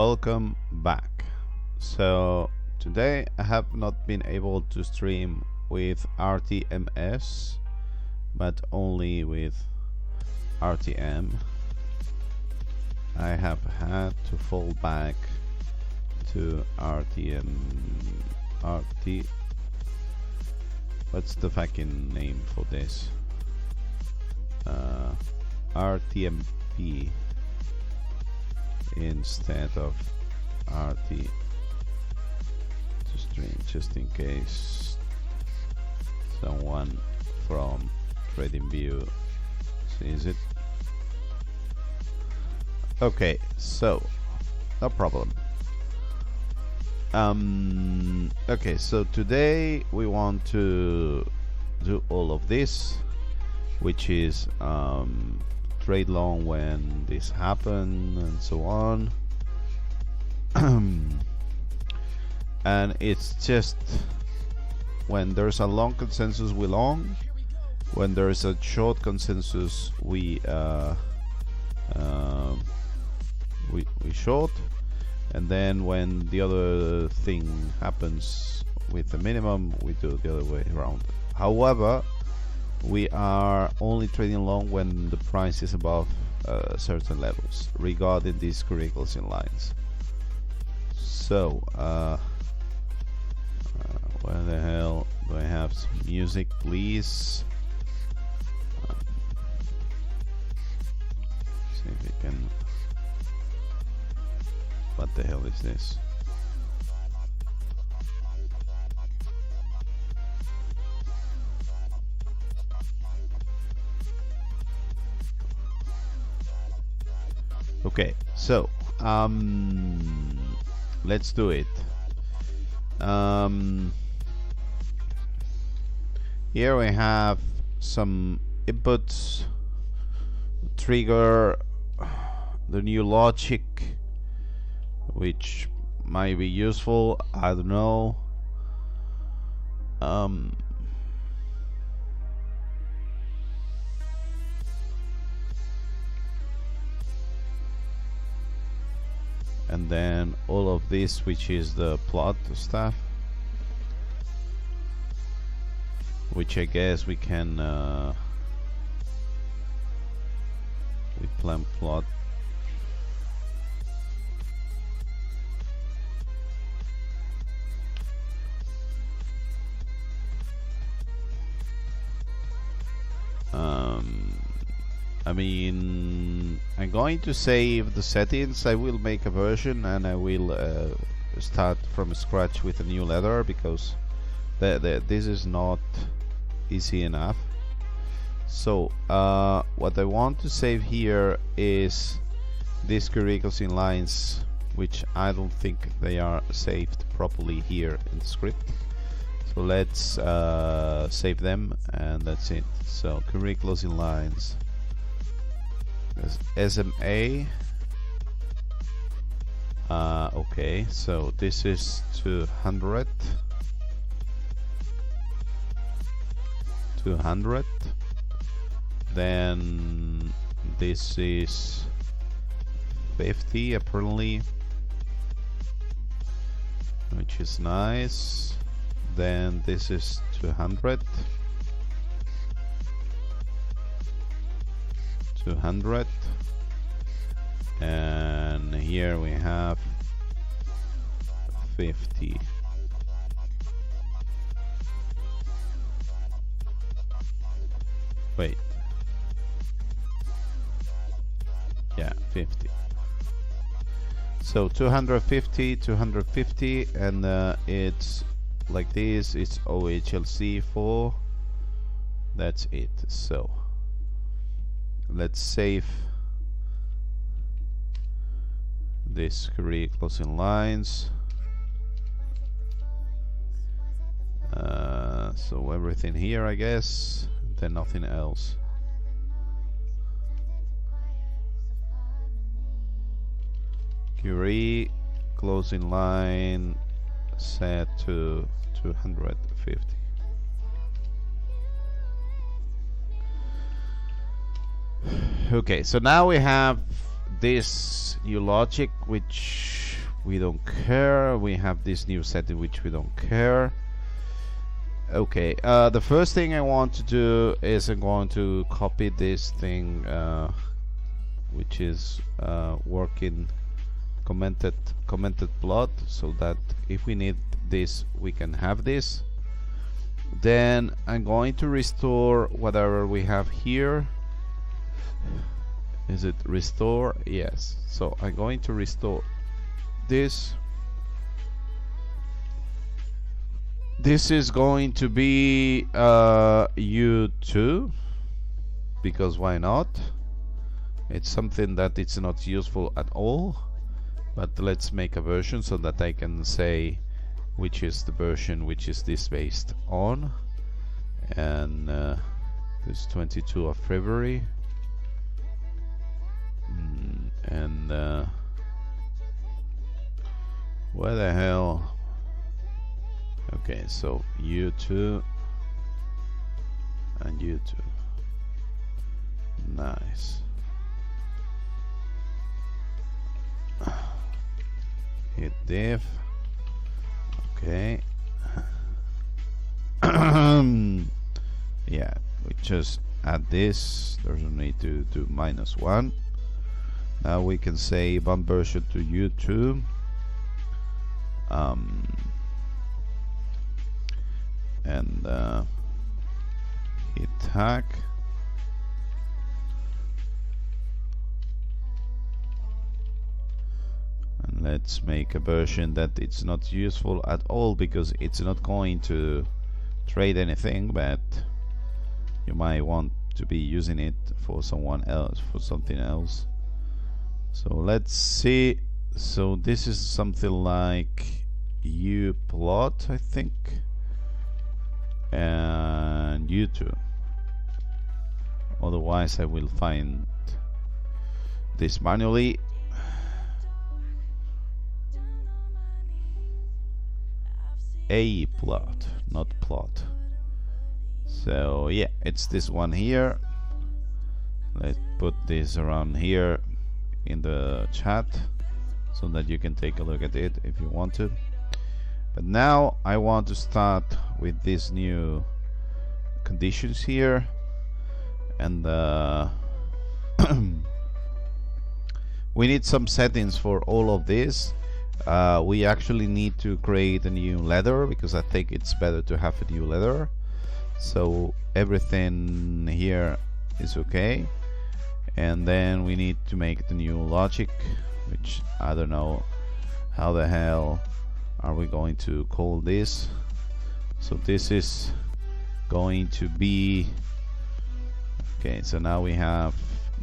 welcome back. So today I have not been able to stream with RTMS but only with RTM. I have had to fall back to RTM. What's the fucking name for this? RTMP instead of RT to stream, just in case someone from TradingView sees it. Okay, so no problem. Okay, so today we want to do all of this, which is trade long when this happened and so on. And it's just when there's a long consensus we long, when there's a short consensus we short, and then when the other thing happens with the minimum we do the other way around. However, we are only trading long when the price is above certain levels regarding these Curie closing lines. So where the hell do I have some music, please? See if we can. What the hell is this? Okay, so let's do it. Here we have some inputs, trigger, the new logic, which might be useful, I don't know. And then all of this, which is the plot stuff, which I guess we can we plan plot. I mean, I'm going to save the settings. I will make a version and I will start from scratch with a new letter, because this is not easy enough. So what I want to save here is these Curie closing lines, which I don't think they are saved properly here in the script. So let's save them, and that's it. So Curie closing lines, SMA. Okay, so this is 200, 200. Then this is 50 apparently, which is nice. Then this is 200, 200, and here we have 50. Wait, yeah, 50. So 250, 250, and it's like this. It's OHLC 4. That's it. So let's save this Curie closing lines. So everything here, I guess, then nothing else. Curie closing line set to 250. Okay, so now we have this new logic, which we don't care. We have this new setting which we don't care. Okay, the first thing I want to do is I'm going to copy this thing which is working commented plot, so that if we need this we can have this. Then I'm going to restore whatever we have here. Is it restore? Yes. So I'm going to restore this. This is going to be U2, because why not? It's something that it's not useful at all, but let's make a version so that I can say which is the version which is this based on. And this 22 of February. And where the hell? Okay, so U2 and U2. Nice. Hit div. Okay. Yeah, we just add this. There's no need to do -1. Now we can say one version to U2. And hit tag. And let's make a version that it's not useful at all, because it's not going to trade anything, but you might want to be using it for someone else, for something else. So let's see. So this is something like uplot, I think, and U2. Otherwise I will find this manually. A plot, not plot. So yeah, it's this one here. Let's put this around here in the chat so that you can take a look at it if you want to. But now I want to start with these new conditions here, and we need some settings for all of this. We actually need to create a new ladder, because I think it's better to have a new ladder. So everything here is okay, and then we need to make the new logic, which I don't know how the hell are we going to call this. So this is going to be okay. So now we have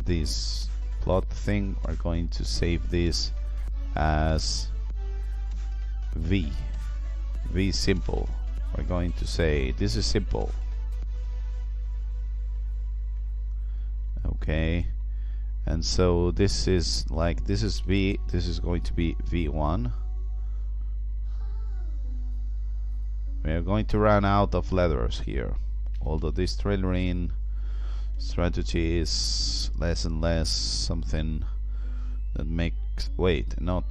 this plot thing. We're going to save this as V simple. We're going to say this is simple. Okay, and so this is like, this is V, this is going to be V1. We are going to run out of letters here, although this trailering strategy is less and less something that makes, wait, not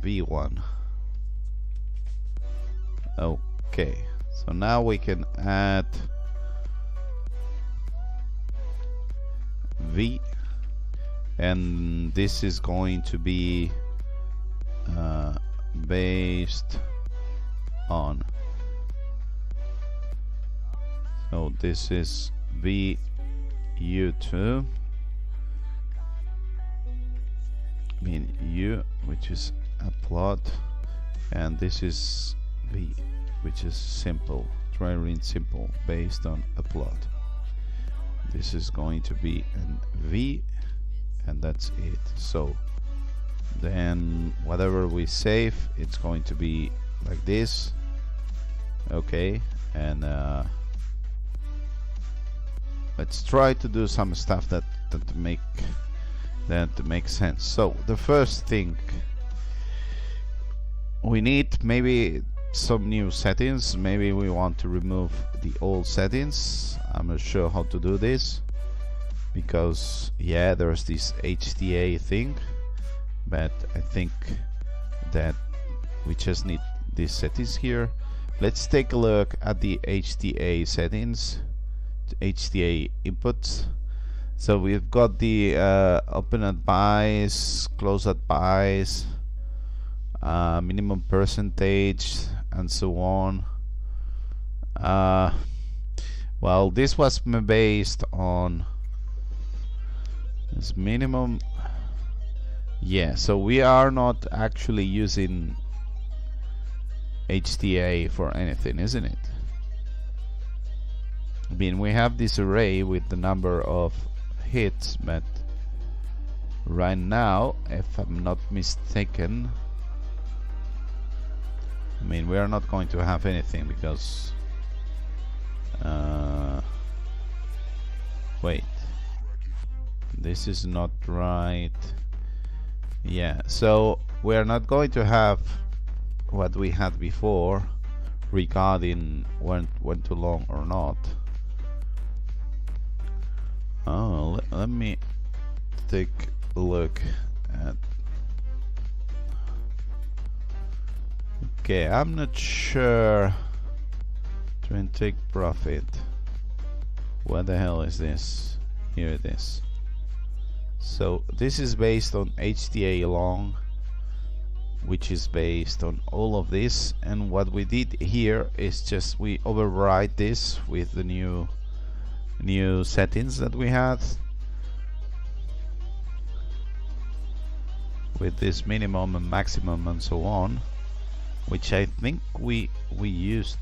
V1. Okay, so now we can add V, and this is going to be based on, so this is VU2, mean U, which is a plot, and this is V, which is simple, trailering simple, based on a plot. This is going to be an V, and that's it. So then whatever we save, it's going to be like this. Okay, and let's try to do some stuff that makes sense. So the first thing, we need maybe some new settings. Maybe we want to remove the old settings. I'm not sure how to do this, because yeah, there's this HTA thing, but I think that we just need these settings here. Let's take a look at the HTA settings, HTA inputs. So we've got the open at buys, close at buys, minimum percentage, and so on. Well, this was based on this minimum. Yeah, so we are not actually using HTA for anything, isn't it? I mean, we have this array with the number of hits, but right now, if I'm not mistaken, I mean, we are not going to have anything because wait, this is not right. Yeah, so we are not going to have what we had before regarding went too long or not. Oh, let me take a look at. Okay, I'm not sure. Try and take profit. What the hell is this? Here it is. So this is based on HTA long, which is based on all of this, and what we did here is just we override this with the new settings that we had with this minimum and maximum and so on, which I think we used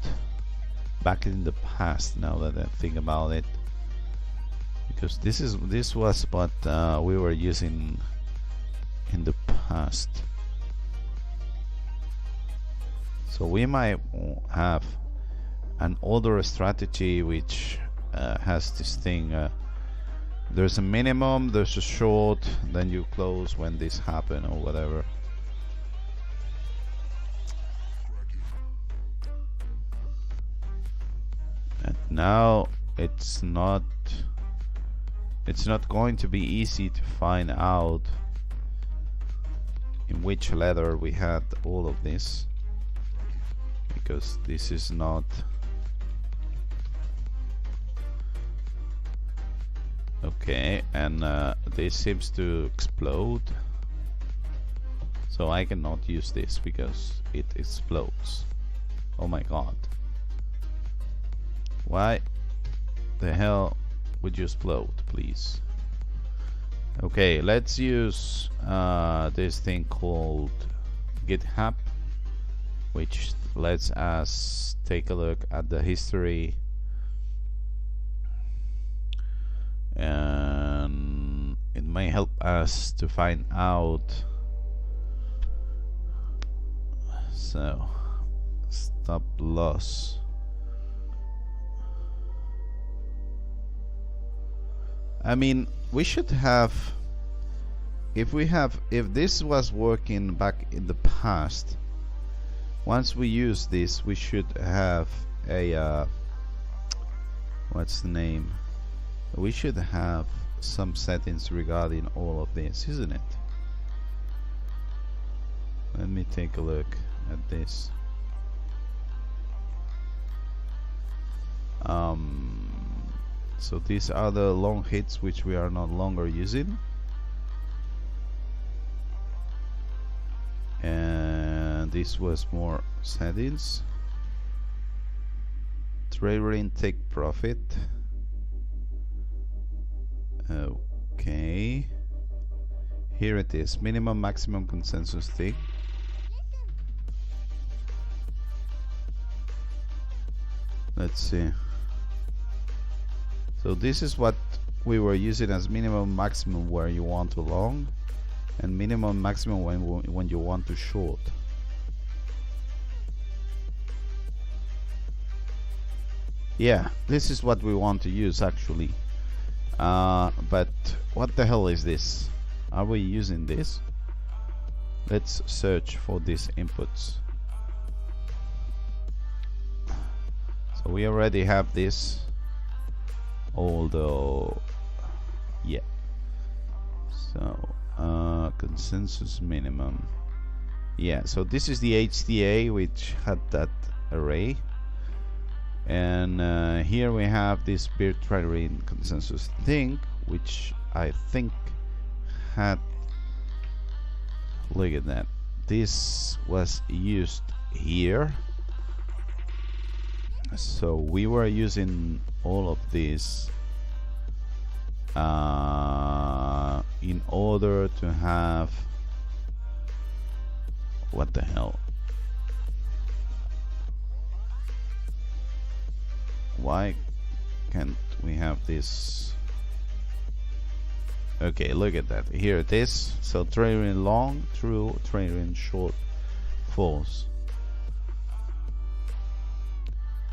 back in the past, now that I think about it, because this was what we were using in the past. So we might have an older strategy which has this thing, there's a minimum, there's a short, then you close when this happen or whatever. And now it's not going to be easy to find out in which letter we had all of this, because this is not okay, and this seems to explode, so I cannot use this because it explodes. Oh my god, why the hell would you explode, please? Okay, let's use this thing called GitHub, which lets us take a look at the history, and it may help us to find out. So stop loss. I mean, we should have, if this was working back in the past, once we use this, we should have a what's the name? We should have some settings regarding all of this, isn't it? Let me take a look at this. So these are the long hits which we are no longer using, and this was more settings. Trader intake profit. Okay, here it is, minimum maximum consensus thing. Let's see. So this is what we were using as minimum maximum where you want to long, and minimum maximum when you want to short. Yeah, this is what we want to use actually. But what the hell is this? Are we using this? Let's search for these inputs. So we already have this, although yeah. So consensus minimum. Yeah, so this is the HTA which had that array, and here we have this peer triggering consensus thing, which I think had, look at that, this was used here. So we were using all of this in order to have, what the hell, why can't we have this? Okay, look at that, here it is. So triggering long true, triggering short false.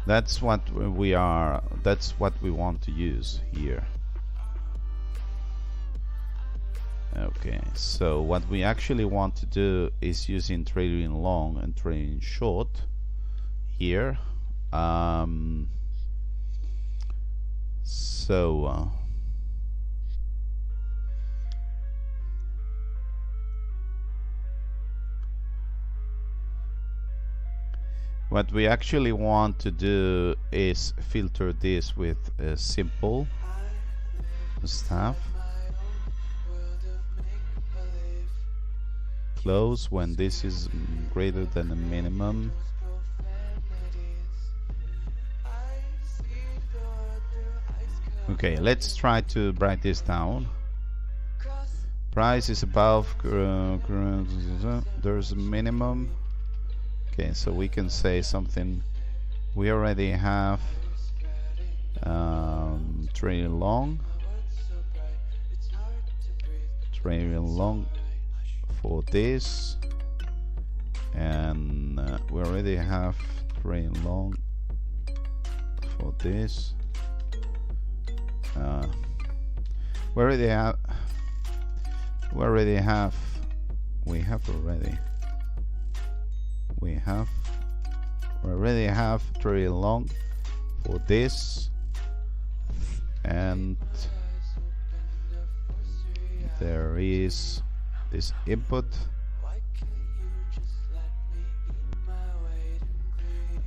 That's what we are, that's what we want to use here. Okay, so what we actually want to do is using triggering long and triggering short here. What we actually want to do is filter this with simple stuff. Close when this is greater than a minimum. Okay, let's try to write this down. Price is above, there's a minimum. Okay, so we can say something. We already have trailing long for this, and we already have trailing long for this. We already have trailing long for this, and there is this input,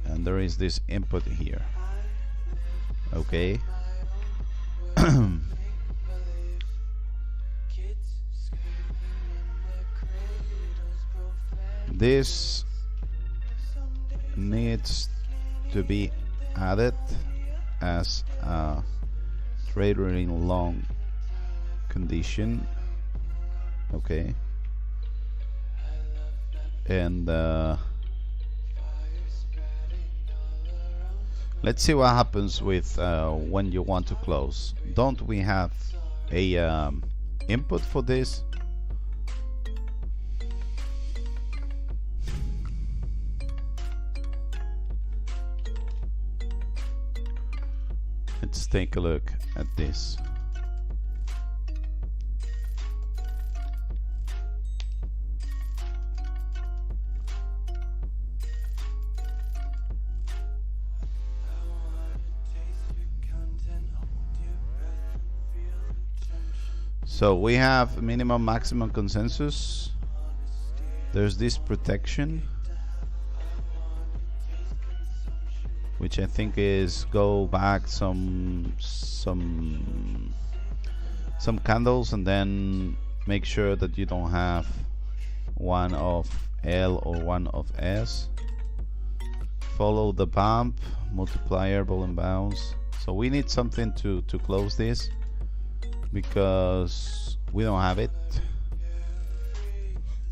and there is this input here. Okay. This needs to be added as a triggering long condition. Okay, and let's see what happens with when you want to close. Don't we have a input for this? Let's take a look at this. So we have minimum maximum consensus. There's this protection, which I think is go back some candles and then make sure that you don't have one of L or one of S. Follow the bump, multiplier, ball and bounce. So we need something to close this, because we don't have it.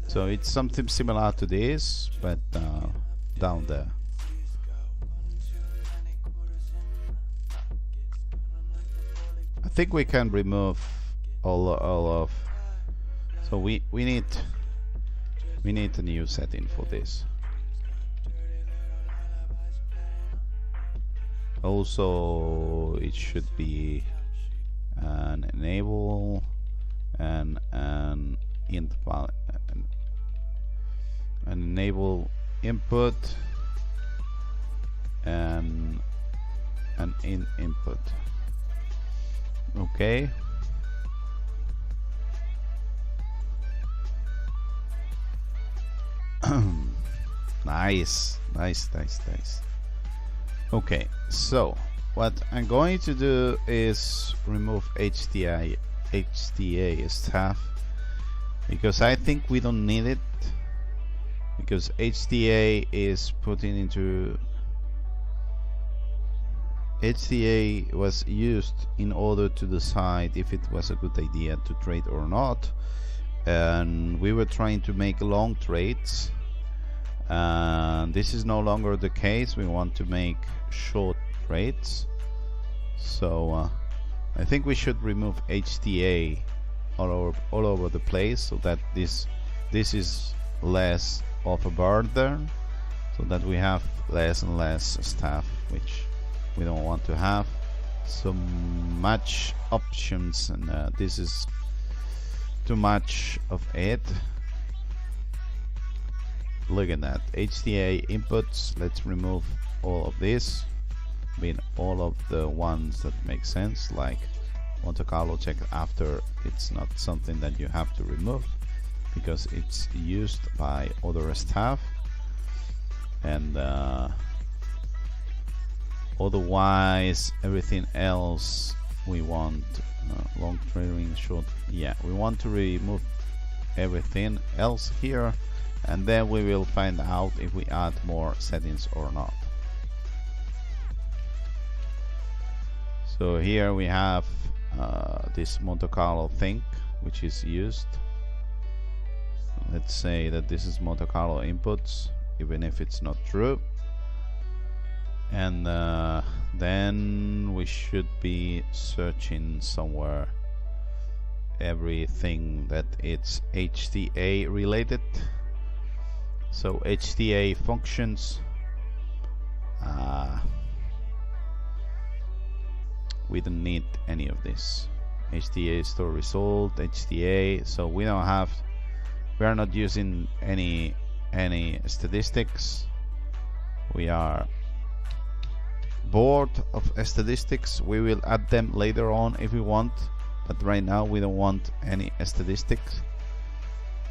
So it's something similar to this, but down there. I think we can remove all of. So we need a new setting for this. Also, it should be an enable and an enable input and an input. Okay. Nice. Okay, so what I'm going to do is remove HTA stuff, because I think we don't need it, because HTA is putting into HTA was used in order to decide if it was a good idea to trade or not, and we were trying to make long trades, and this is no longer the case. We want to make short trades, so I think we should remove HTA all over the place, so that this is less of a burden, so that we have less and less stuff which we don't want to have so much options, and this is too much of it. Look at that, HTA inputs. Let's remove all of this, I mean all of the ones that make sense, like Monte Carlo check after. It's not something that you have to remove because it's used by other staff, and otherwise everything else we want. Long trading, short, yeah, we want to remove everything else here, and then we will find out if we add more settings or not. So here we have this Monte Carlo thing which is used. Let's say that this is Monte Carlo inputs, even if it's not true, and then we should be searching somewhere everything that it's HTA related. So HTA functions, we don't need any of this. HTA store result, HTA, so we don't have, we are not using any statistics. We are bored of statistics. We will add them later on if we want, but right now we don't want any statistics.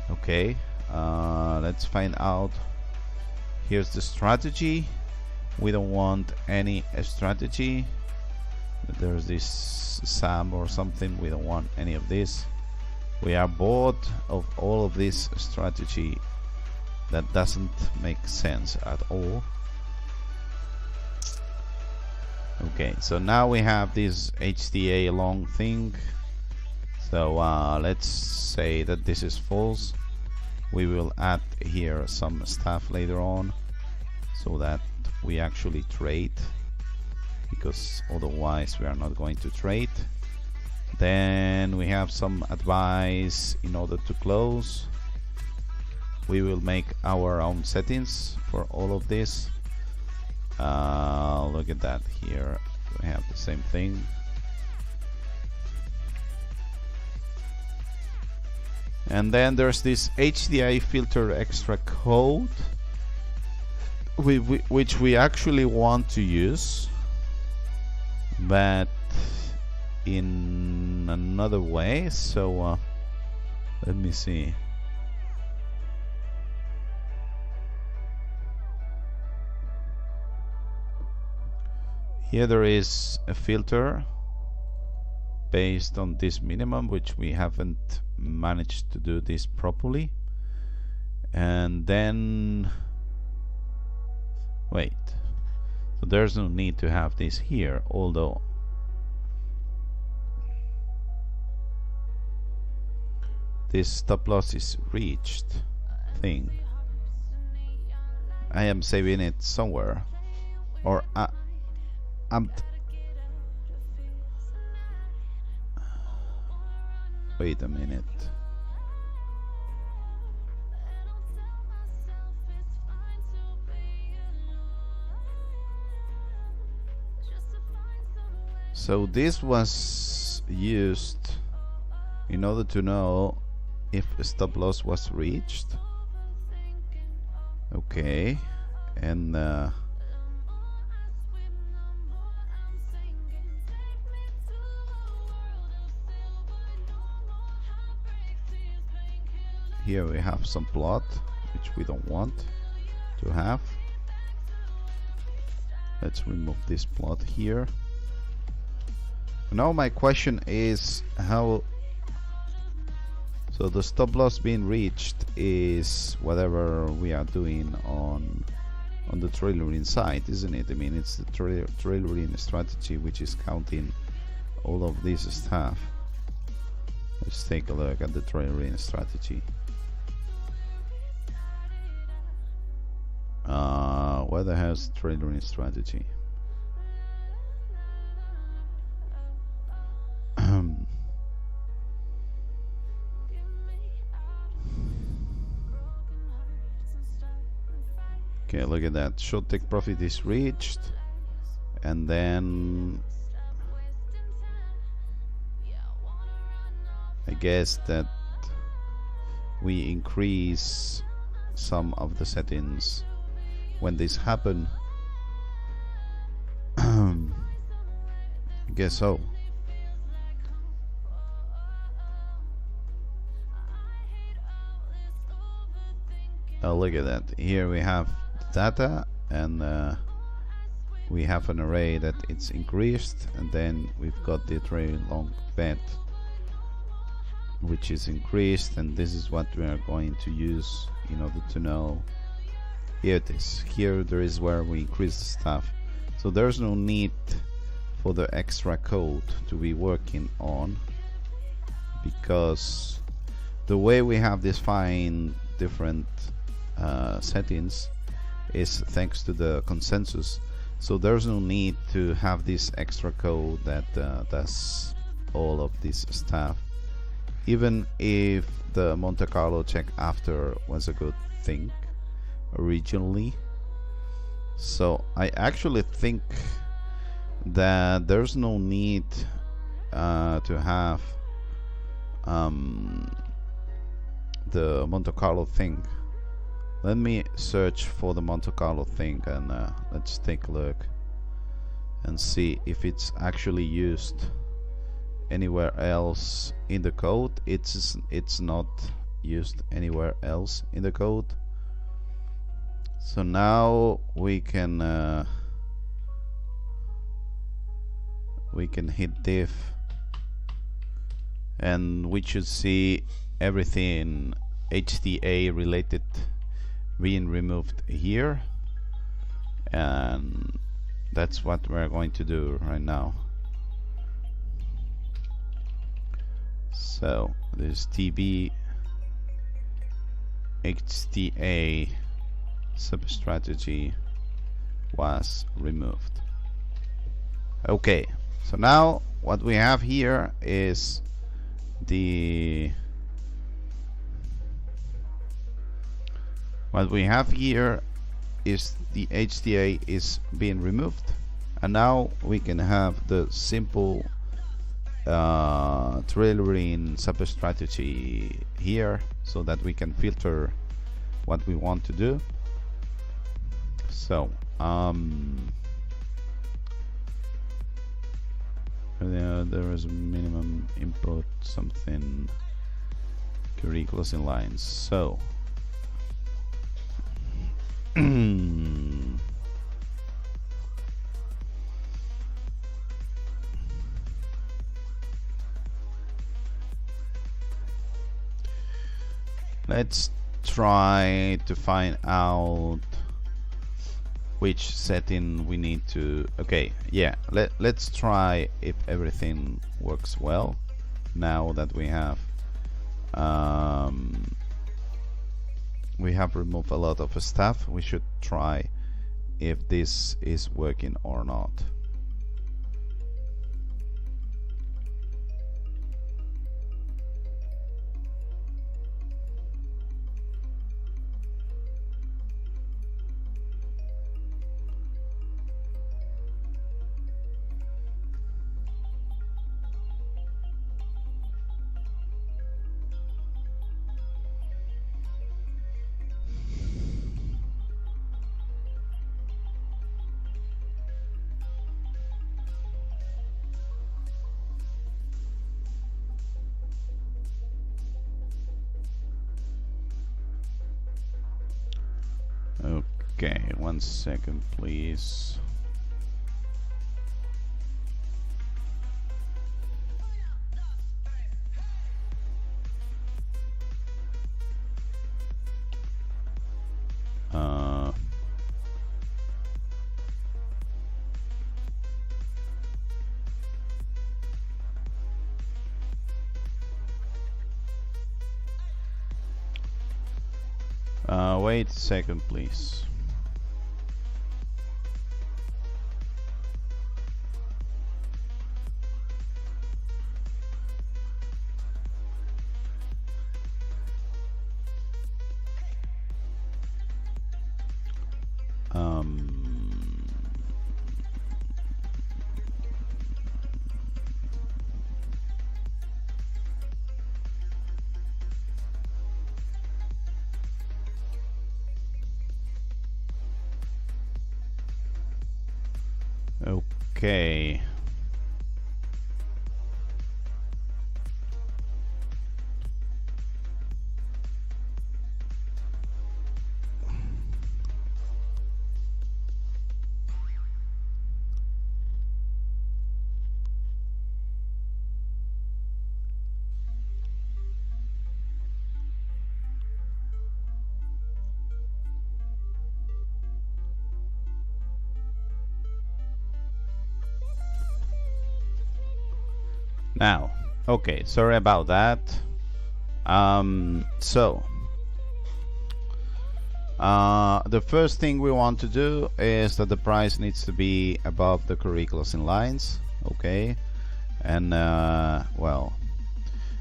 Okay, let's find out. Here's the strategy. We don't want any strategy. There's this SAM or something. We don't want any of this. We are bored of all of this strategy that doesn't make sense at all. Okay, so now we have this HTA long thing. So let's say that this is false. We will add here some stuff later on so that we actually trade, because otherwise we are not going to trade. Then we have some advice in order to close. We will make our own settings for all of this. Look at that, here we have the same thing. And then there's this HDI filter extra code which we actually want to use, but in another way. So let me see. Here there is a filter based on this minimum, which we haven't managed to do this properly. And then wait, so there's no need to have this here, although this stop loss is reached thing. I am saving it somewhere, or wait a minute. So this was used in order to know if a stop loss was reached. Okay, and here we have some plot which we don't want to have. Let's remove this plot here. Now my question is how. So the stop loss being reached is whatever we are doing on the trailering side, isn't it? I mean, it's the trailering strategy which is counting all of this stuff. Let's take a look at the trailering strategy. Where the hell's the trailering strategy? Okay, look at that. Short take profit is reached, and then I guess that we increase some of the settings when this happen. I guess so. Oh, look at that. Here we have data, and we have an array that it's increased, and then we've got the trail long bet which is increased, and this is what we are going to use in order to know. Here it is. Here there is where we increase the stuff, so there's no need for the extra code to be working on, because the way we have defined different settings is thanks to the consensus, so there's no need to have this extra code that does all of this stuff, even if the Monte Carlo check after was a good thing originally. So I actually think that there's no need to have the Monte Carlo thing. Let me search for the Monte Carlo thing, and let's take a look and see if it's actually used anywhere else in the code. It's not used anywhere else in the code. So now we can hit diff, and we should see everything HTA related being removed here, and that's what we're going to do right now. So this TB HTA sub-strategy was removed. Okay, so now what we have here is the HTA is being removed, and now we can have the simple trailering sub-strategy here, so that we can filter what we want to do. So there is a minimum input something Curie closing lines. So let's try to find out which setting we need to. Okay, yeah, let's try if everything works well now that we have removed a lot of stuff. We should try if this is working or not. Okay, 1 second, please. Wait a second, please. Okay. Now, okay, sorry about that. The first thing we want to do is that the price needs to be above the Curie closing lines, okay? And well,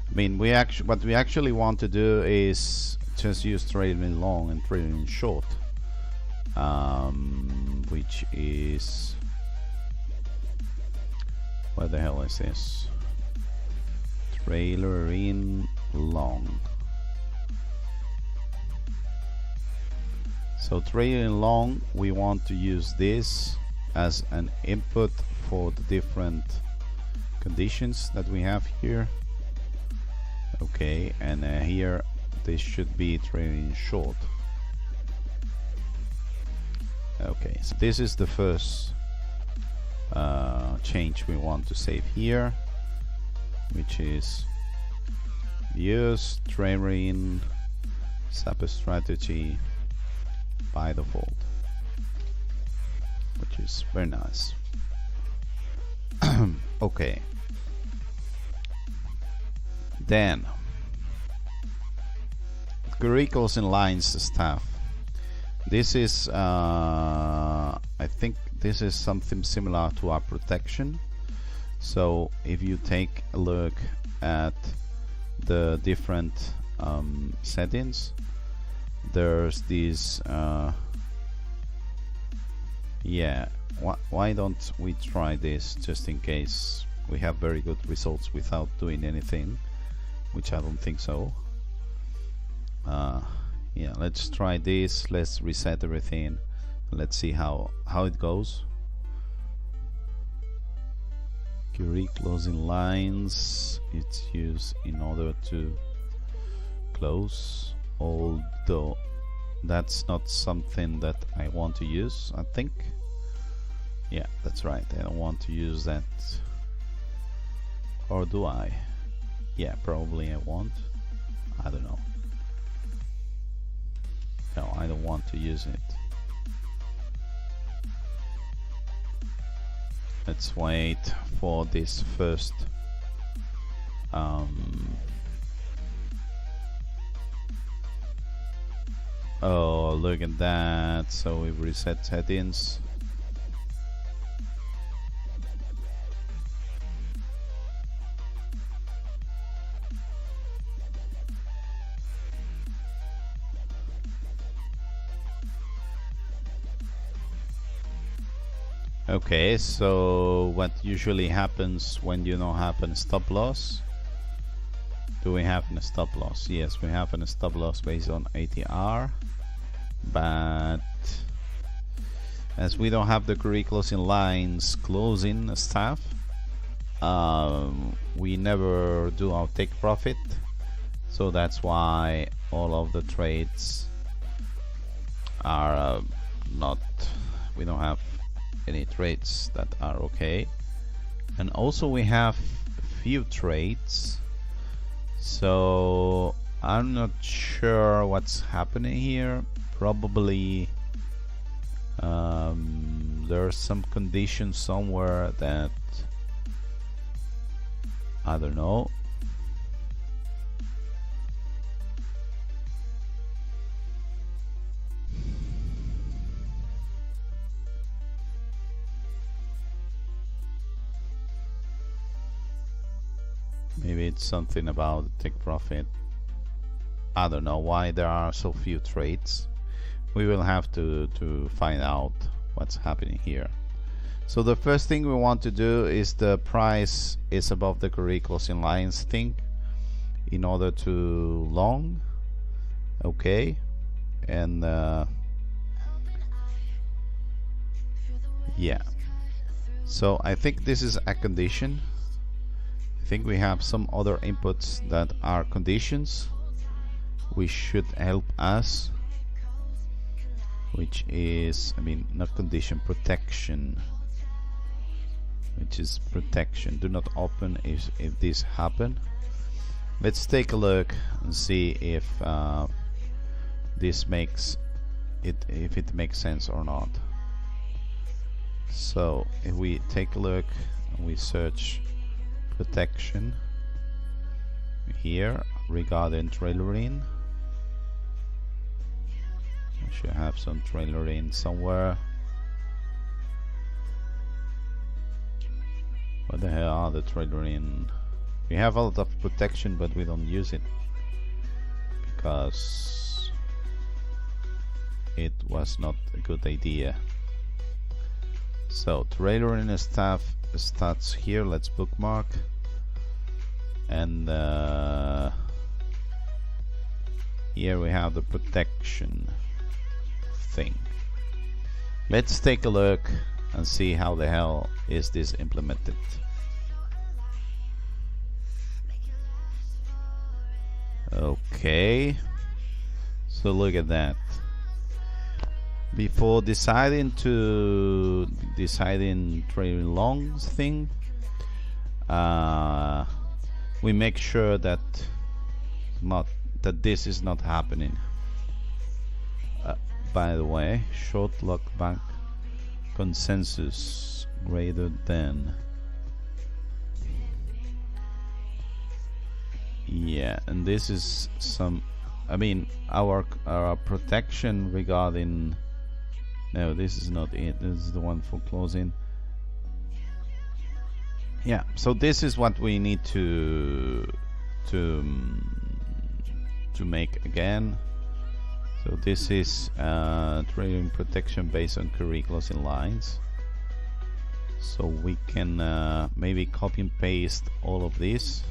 I mean, what we actually want to do is just use trading long and trading short, which is, what the hell is this? Trailer in long. So trailer in long, we want to use this as an input for the different conditions that we have here. Okay, and here this should be trailing short. Okay, so this is the first change we want to save here, which is use trailing sub strategy by default, which is very nice. Okay, then Curie closing lines stuff. This is I think this is something similar to our protection. So if you take a look at the different settings, there's these yeah, why don't we try this just in case we have very good results without doing anything, which I don't think so. Yeah, let's try this. Let's reset everything. Let's see how it goes. Curie closing lines, it's used in order to close, although that's not something that I want to use, I think. Yeah, that's right, I don't want to use that. Or do I? Yeah, probably I won't. I don't know. No, I don't want to use it. Let's wait for this first oh, look at that. So we reset settings. Okay, so what usually happens when you don't have a stop loss? Do we have a stop loss? Yes, we have a stop loss based on ATR, but as we don't have the Curie closing lines closing stuff, we never do our take profit, so that's why all of the trades are not, we don't have any traits that are okay. And also we have few traits, so I'm not sure what's happening here. Probably there's some condition somewhere that I don't know. Maybe it's something about take profit. I don't know why there are so few traits. We will have to find out what's happening here. So the first thing we want to do is the price is above the Curie closing lines thing in order to long. Okay, and yeah, so I think this is a condition. I think we have some other inputs that are conditions which should help us, which is, I mean, not condition, protection, which is protection. Do not open if this happen. Let's take a look and see if this makes it, if it makes sense or not. So if we take a look and we search protection here regarding trailering, I should have some trailering somewhere. What the hell are the trailering? We have a lot of protection, but we don't use it because it was not a good idea. So trailering stuff starts here. Let's bookmark, and here we have the protection thing. Let's take a look and see how the hell is this implemented. Okay, so look at that. Before deciding trading longs thing, we make sure that this is not happening. By the way, short lock back consensus greater than, yeah, and this is some, I mean, our protection regarding, no, this is not it, this is the one for closing. Yeah, so this is what we need to make again. So this is trading protection based on Curie closing lines. So we can maybe copy and paste all of this,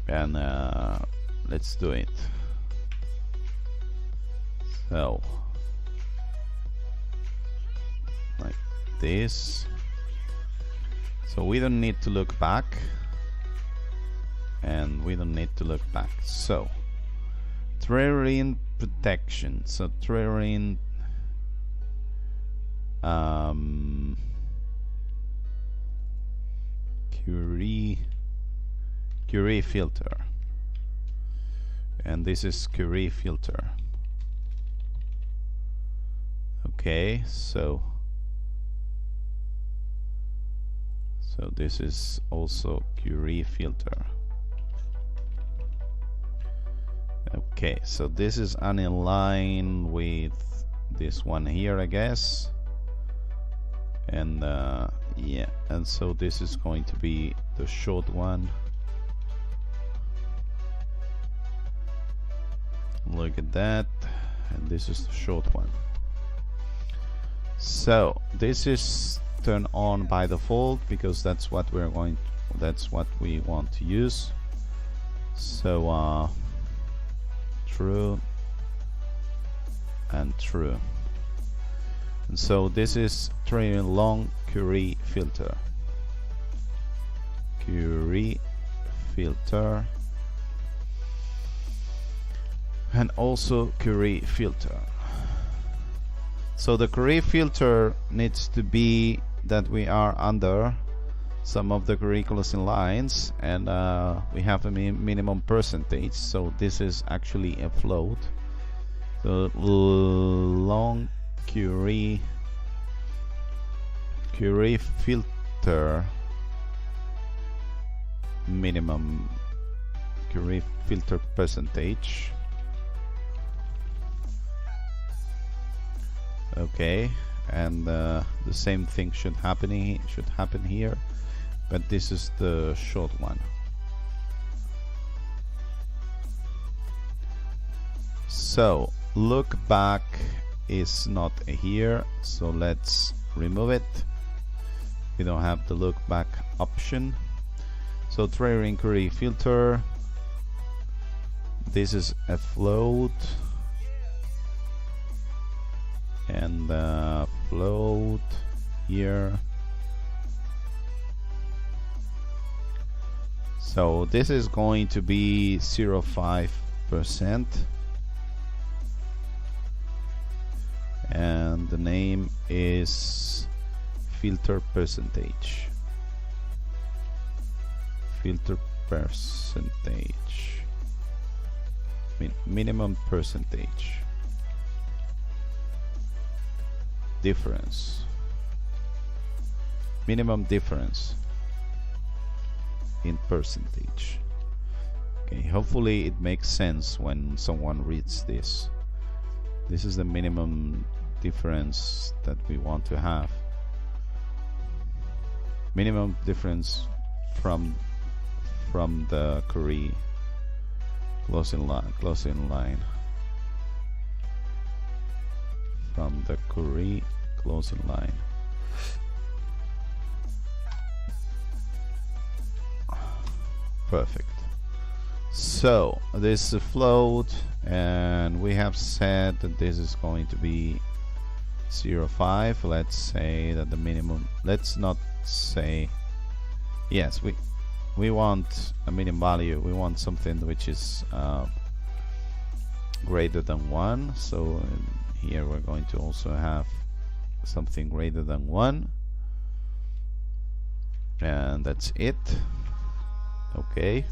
and let's do it. So like this. So we don't need to look back, and we don't need to look back. So trading protection. So trading Curie filter, and this is Curie filter. Okay, so this is also Curie filter. Okay, so this is in line with this one here, I guess, and yeah, and so this is going to be the short one. Look at that, and this is the short one. So this is turned on by default because that's what we're going, that's what we want to use. So true and true, and so this is trading long Curie filter. Curie filter, and also Curie filter. So the Curie filter needs to be that we are under some of the Curie closing lines, and we have a minimum percentage. So this is actually a float. The long Curie filter minimum Curie filter percentage. Okay, and the same thing should happen here, but this is the short one. So look back is not here, so let's remove it. We don't have the look back option. So triggering Curie filter, this is a float, and float here. So this is going to be 0.5%, and the name is filter percentage. Filter percentage, minimum percentage difference, minimum difference in percentage. Okay, hopefully it makes sense when someone reads this. This is the minimum difference that we want to have. Minimum difference from the Curie closing line, from the Curie closing line. Perfect. So this is a float, and we have said that this is going to be 0.5. Let's say that the minimum, let's not say, yes, we want a minimum value. We want something which is greater than 1. So here we're going to also have something greater than 1, and that's it. Okay.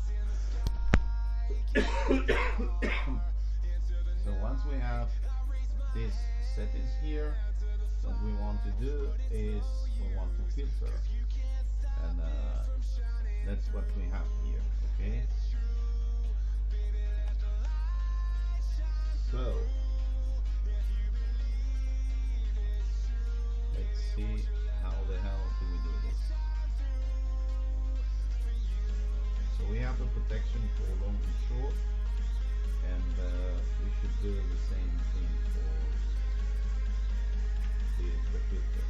So once we have these settings here, what we want to do is we want to filter, and that's what we have here. Okay. So let's see how the hell do we do this. So we have a protection for long and short, and we should do the same thing for the filter.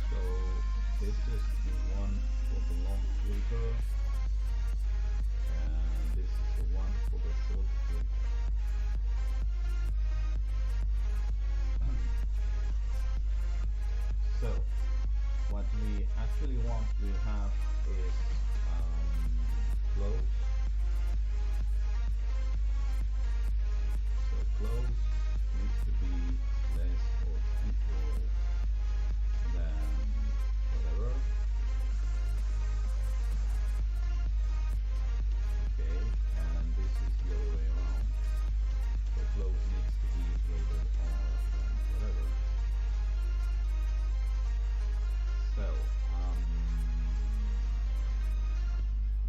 So this is the one for the long filter, and this is the one for the short filter. So what we actually want to have is close. So close needs to be less or equal than whatever. Okay, and this is the other way around. So close needs to be greater or than whatever. So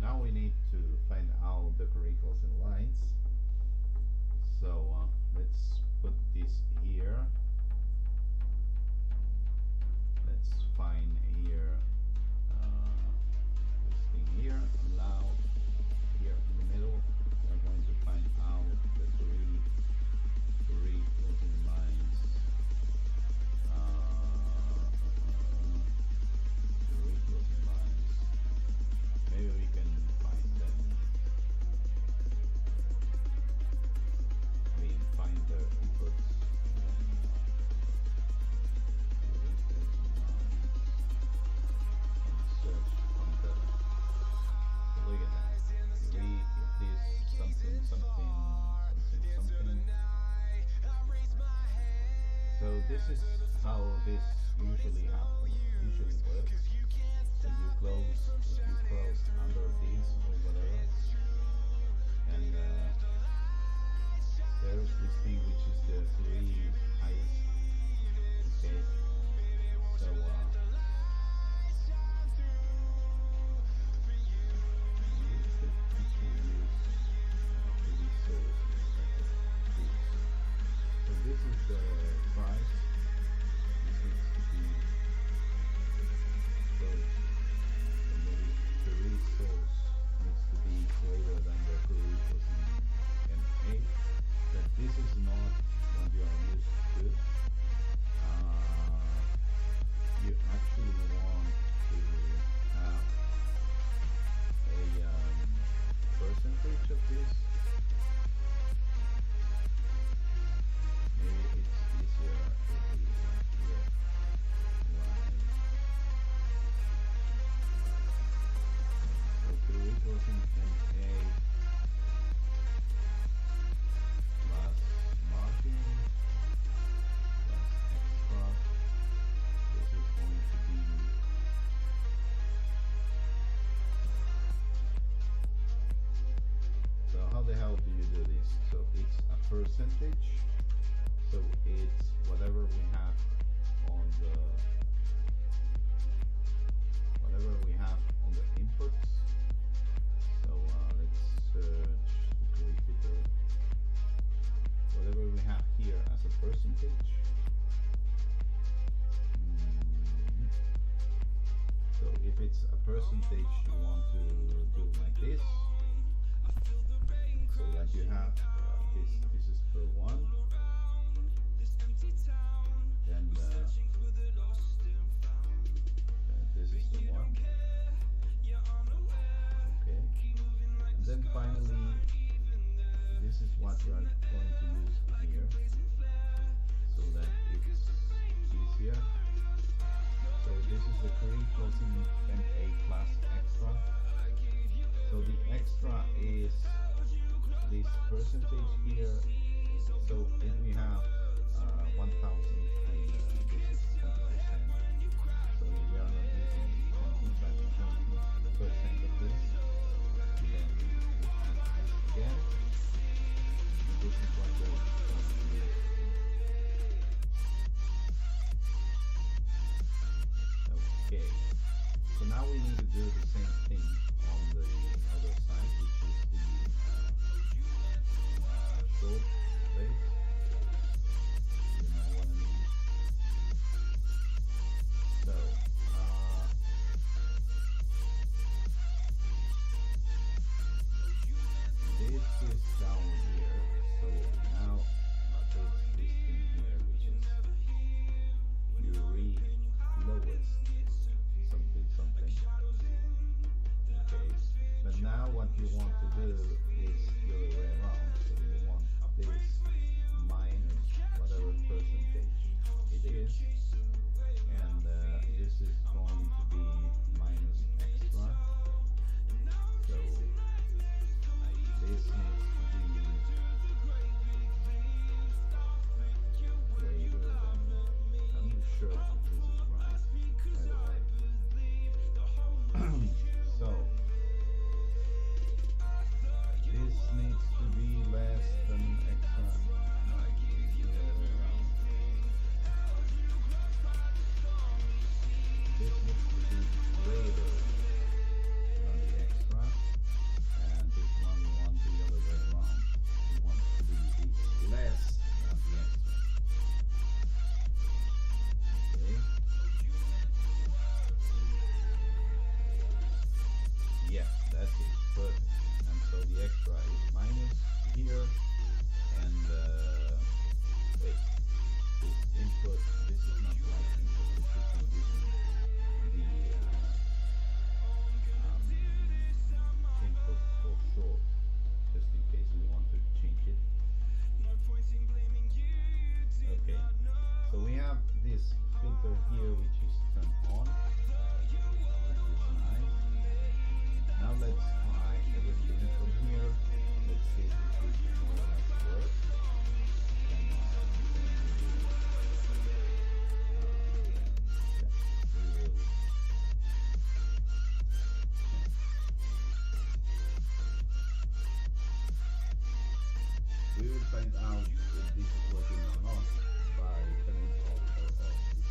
now we need to find out the Curie closing lines. So let's this is how this usually happens, usually works. So you close, if you close under this or whatever, and there's this thing which is the Curie highest. Okay, so you could actually use Curie source instead of this. So this is the price. This needs to be so the Curie source needs to be greater than the Curie cosine n8. But this is not what you are used to. You actually want to have a percentage of this. Maybe it's easier if we have here like so Curie cosine NA plus margin plus extra. This is going to be so how the hell do you do this? So it's a percentage. So it's whatever we have on the inputs. So let's search the Curie filter. Whatever we have here as a percentage. So if it's a percentage, you want to do like this. So that you have this is per 1. Then this is the 1. Okay. And then finally, this is what we are going to use here, so that it's easier. So this is the Curie cosine NA plus extra. So the extra is this percentage here. So if we have 1000 and this is 20%, so we are not using 20 but 20% of this, and then we add again, and this is what we're going to use. Okay, so now we need to do the same thing on the other side, which is the short base. You know what I mean? So this is down here. So now there's this thing here, which is Curie lowest something. Okay, but now what you want to do is the other way around. So you want this minus whatever percentage it is, and this is going to be minus extra. So this needs to be greater than, I'm not sure if this is right, by the way. So this needs to be less than extra, like the other way around. out if this is working or not by turning off or off this option.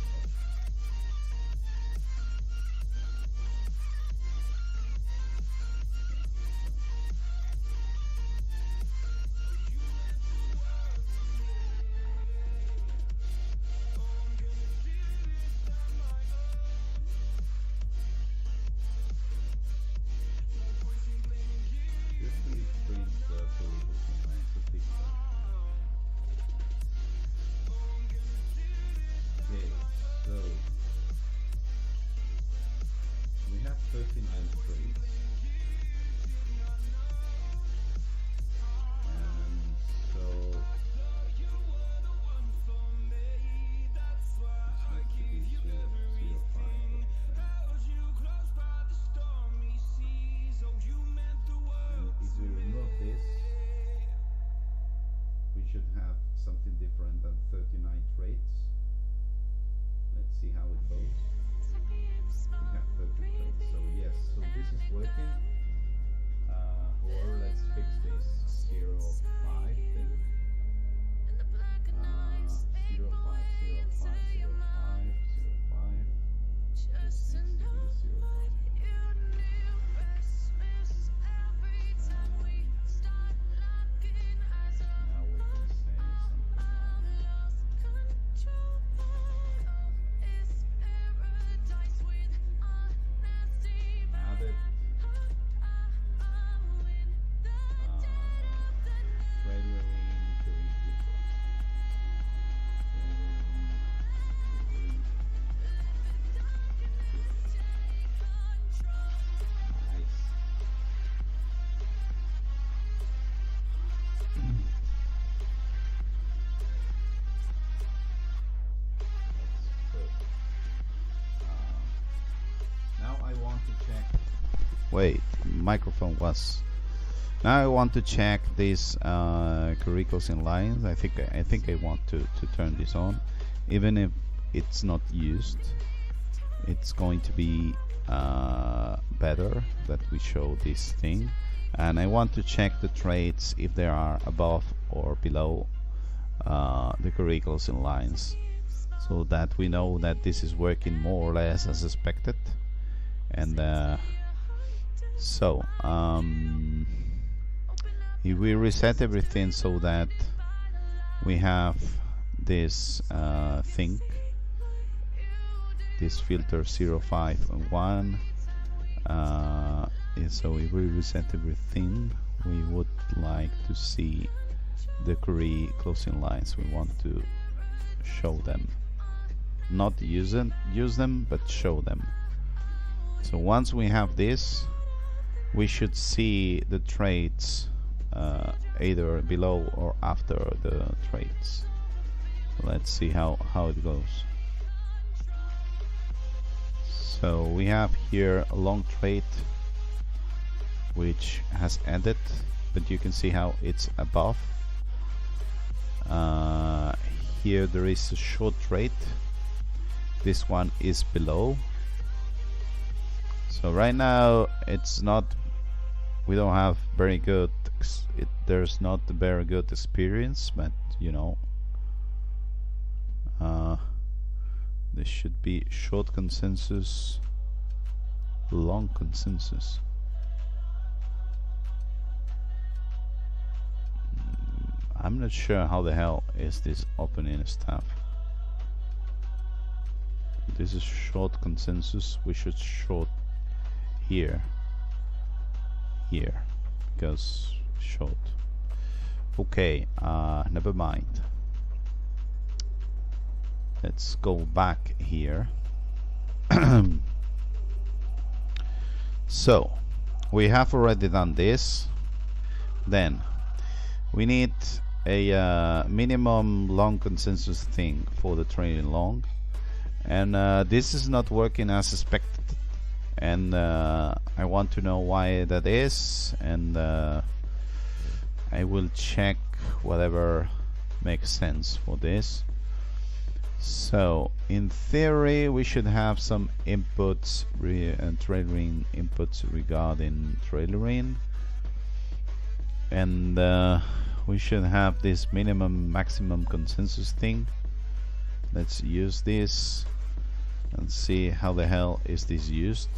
Something different than 39 traits. Let's see how it goes. We have 30 traits, so yes, so this is working. However, let's fix this 0, 5 then. 0, 5, 0, 5, 0, 5, 0, 5. This needs to be 0, 5. Wait, microphone was. Now I want to check these curricles in lines. I think I want to turn this on, even if it's not used. It's going to be better that we show this thing, and I want to check the traits if they are above or below the curricles in lines, so that we know that this is working more or less as expected. And so if we reset everything so that we have this thing, this filter 0, 5 and 1, and so if we reset everything, we would like to see the Curie closing lines. We want to show them, not use them, but show them. So once we have this, we should see the traits either below or after the traits. Let's see how it goes. So we have here a long trait which has ended, but you can see how it's above. Here there is a short trait. This one is below. So right now it's not, we don't have very good, there's not a very good experience, but you know, this should be short consensus, long consensus. I'm not sure how the hell is this opening stuff. This is short consensus. We should short here, because short. Okay, never mind. Let's go back here. So we have already done this. Then we need a minimum long consensus thing for the training long, and this is not working as expected, and I want to know why that is, and I will check whatever makes sense for this. So in theory we should have some inputs, trailering inputs regarding trailering, and we should have this minimum maximum consensus thing. Let's use this and see how the hell is this used.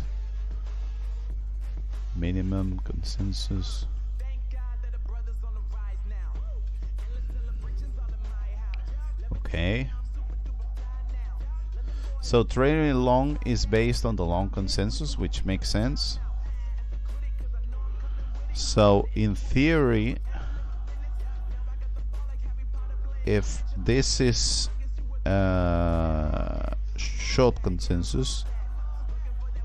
Minimum consensus. Okay. So trailing long is based on the long consensus, which makes sense. So in theory, if this is short consensus,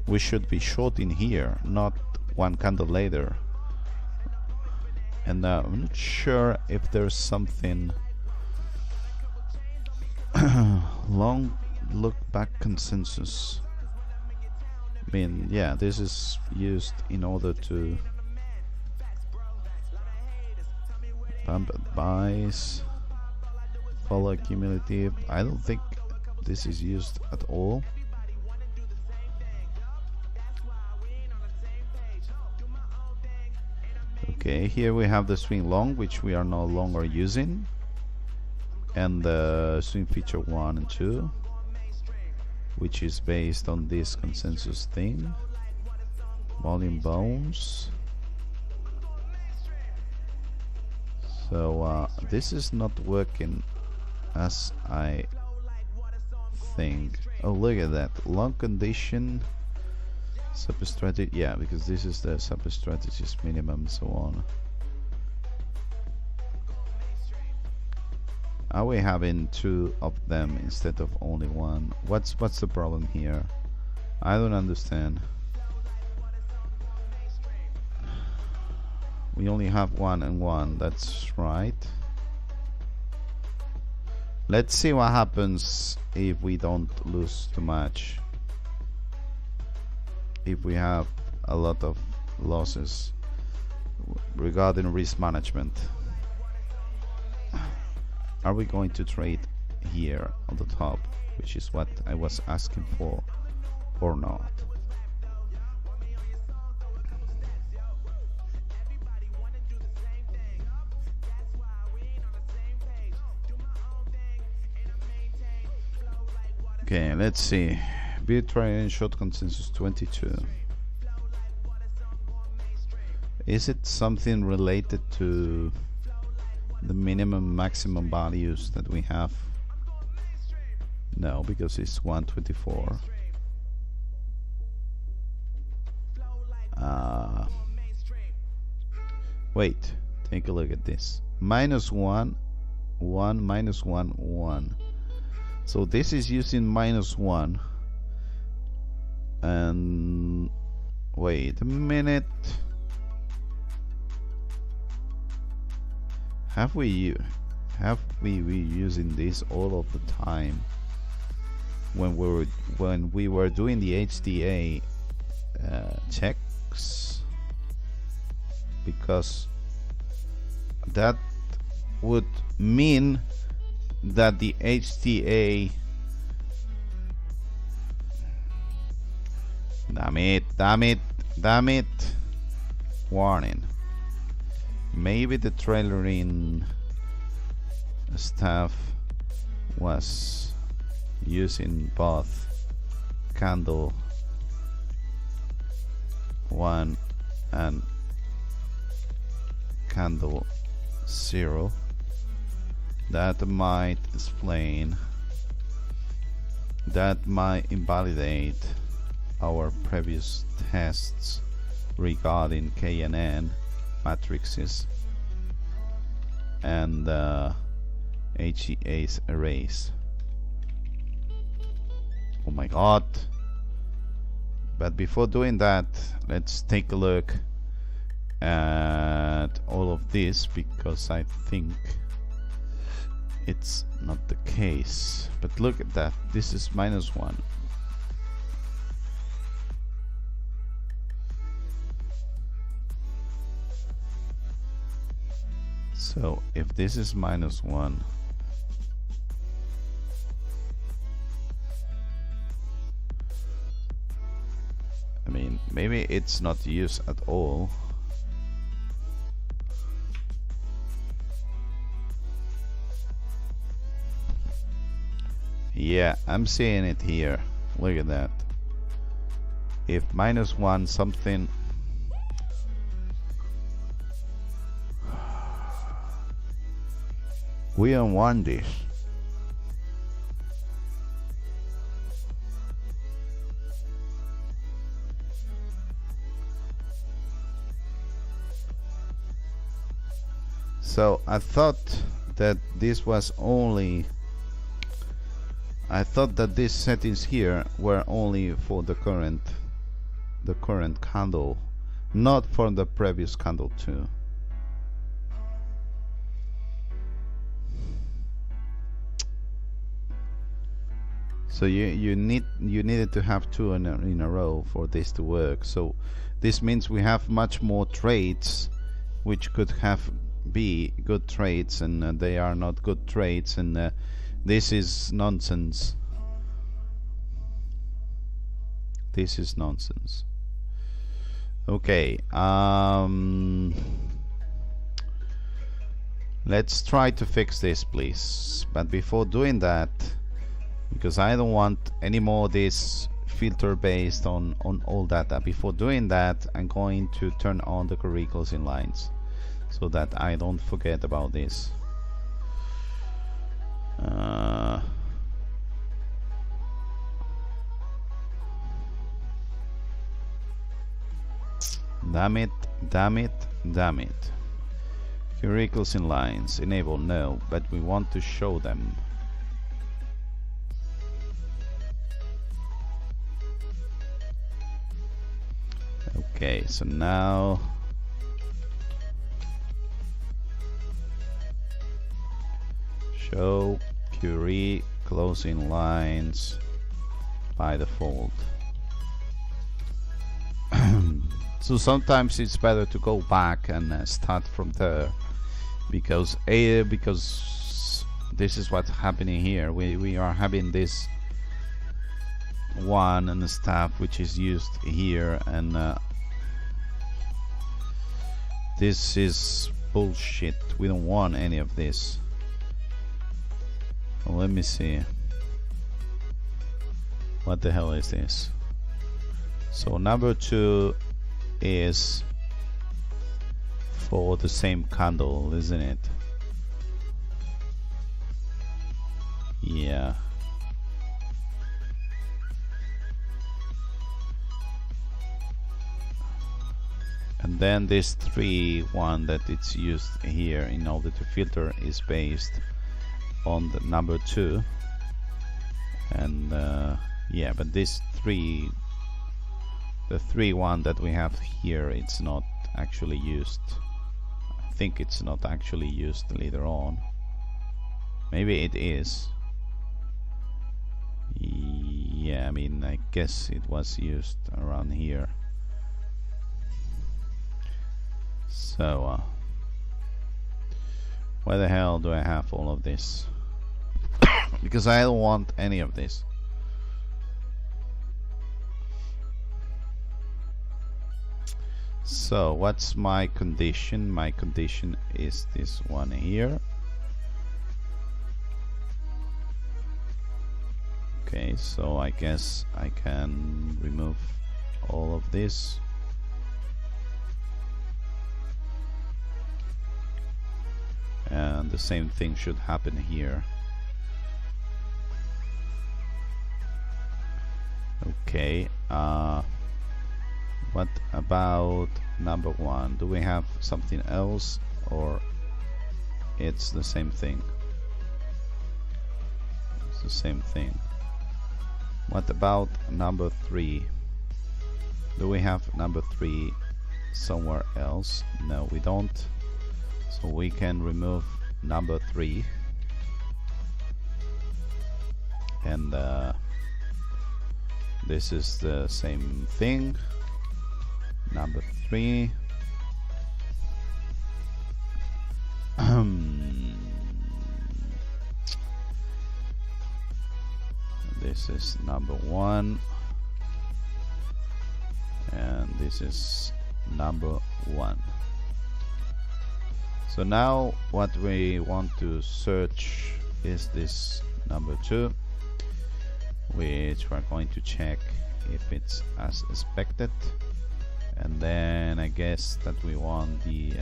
we should be short in here, not one candle later. And I'm not sure if there's something long look back consensus. I mean, yeah, this is used in order to pump buys, follow cumulative. I don't think this is used at all. Okay, here we have the swing long, which we are no longer using, and the swing feature 1 and 2, which is based on this consensus thing. Volume bones. So this is not working as I think. Oh, look at that. Long condition, sub-strategy. Yeah, because this is the sub-strategist minimum, so on. Are we having 2 of them instead of only 1? What's the problem here? I don't understand. We only have 1 and 1. That's right. Let's see what happens if we don't lose too much. If we have a lot of losses regarding risk management. Are we going to trade here on the top, which is what I was asking for, or not? Okay, let's see. Bid trading short consensus 22. Is it something related to the minimum maximum values that we have? No, because it's 124. Wait, take a look at this. -1, 1, -1, 1. So this is using -1. And wait a minute. Have we been using this all of the time when we were doing the HTA checks? Because that would mean that the HTA, damn it, warning. Maybe the trailering stuff was using both candle 1 and candle 0. That might explain, that might invalidate our previous tests regarding KNN matrices and HEA's arrays. Oh my god. But before doing that, let's take a look at all of this, because I think it's not the case. But look at that, this is -1. So if this is -1, I mean, maybe it's not used at all. Yeah, I'm seeing it here. Look at that. If -1 something. We don't want this. So I thought that this was only. I thought that these settings here were only for the current candle, not for the previous candle too. So you needed to have two in a row for this to work. So this means we have much more trades, which could be good trades, and they are not good trades, and this is nonsense. This is nonsense. Okay. Let's try to fix this, please. But before doing that, because I don't want any more this filter based on all data. Before doing that, I'm going to turn on the Curie closing lines so that I don't forget about this. Damn it, damn it, damn it. Curie closing lines, enable, no, but we want to show them. Okay, so now show Curie closing lines by default. So sometimes it's better to go back and start from there, because this is what's happening here. We are having this one and stuff which is used here, and this is bullshit. We don't want any of this. Well, let me see. What the hell is this? So number 2 is for the same candle, isn't it? Yeah. And then this 3 one that it's used here in order to filter is based on the number 2, and yeah, but this 3, the 3 one that we have here, it's not actually used. I think it's not actually used later on. Maybe it is. Yeah, I mean, I guess it was used around here. So why the hell do I have all of this? Because I don't want any of this. So what's my condition? My condition is this one here. Okay, so I guess I can remove all of this. And the same thing should happen here. Okay, what about number 1? Do we have something else, or it's the same thing? It's the same thing. What about number 3? Do we have number 3 somewhere else? No, we don't. So we can remove number 3, and this is the same thing. Number 3. This is number 1, and this is number 1. So now what we want to search is this number 2. which we're going to check if it's as expected. And then I guess that we want the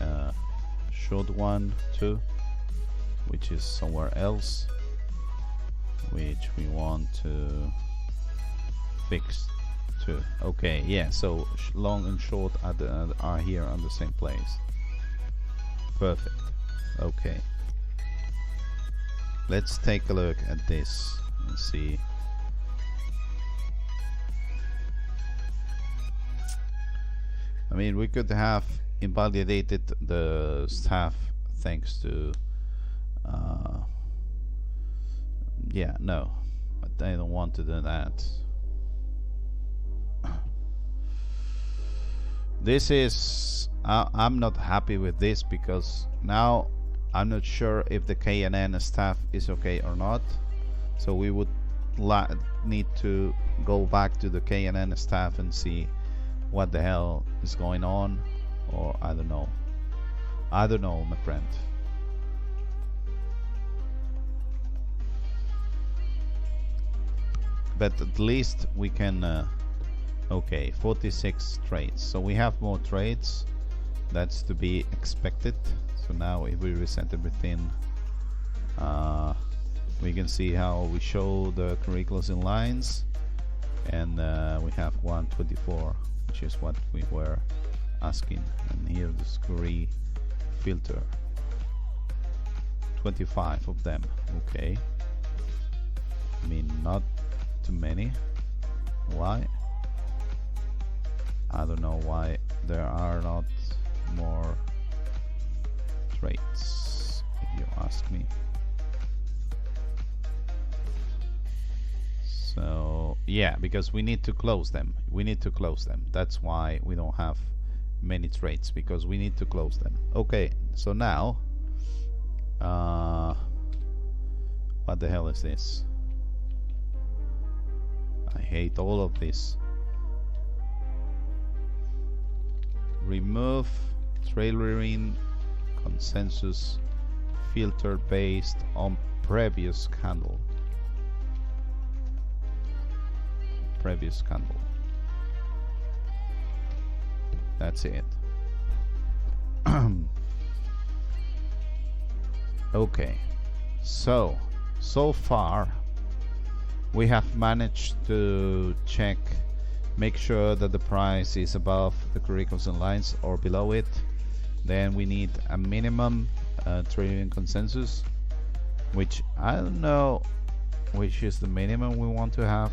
short one too, which is somewhere else, which we want to fix too. Okay, yeah, so long and short are here on the same place. Perfect. Okay, let's take a look at this and see. I mean, we could have invalidated the staff thanks to yeah, no, but I don't want to do that. This is I'm not happy with this, because now I'm not sure if the KNN staff is okay or not, so we would need to go back to the KNN staff and see what the hell is going on, or I don't know, my friend. But at least we can okay, 46 trades, so we have more trades. That's to be expected. So now if we reset everything, we can see how we show the Curie closing lines, and we have 124, which is what we were asking. And here the Curie filter, 25 of them. Okay, I mean, not too many. Why? I don't know why there are not more trades, if you ask me. So yeah, because we need to close them. That's why we don't have many trades, because we need to close them. Okay, so now what the hell is this? I hate all of this. Remove trailering consensus filter based on previous candle. That's it. Okay, so far we have managed to make sure that the price is above the Curie closing lines or below it. Then we need a minimum trading consensus, which I don't know which is the minimum we want to have,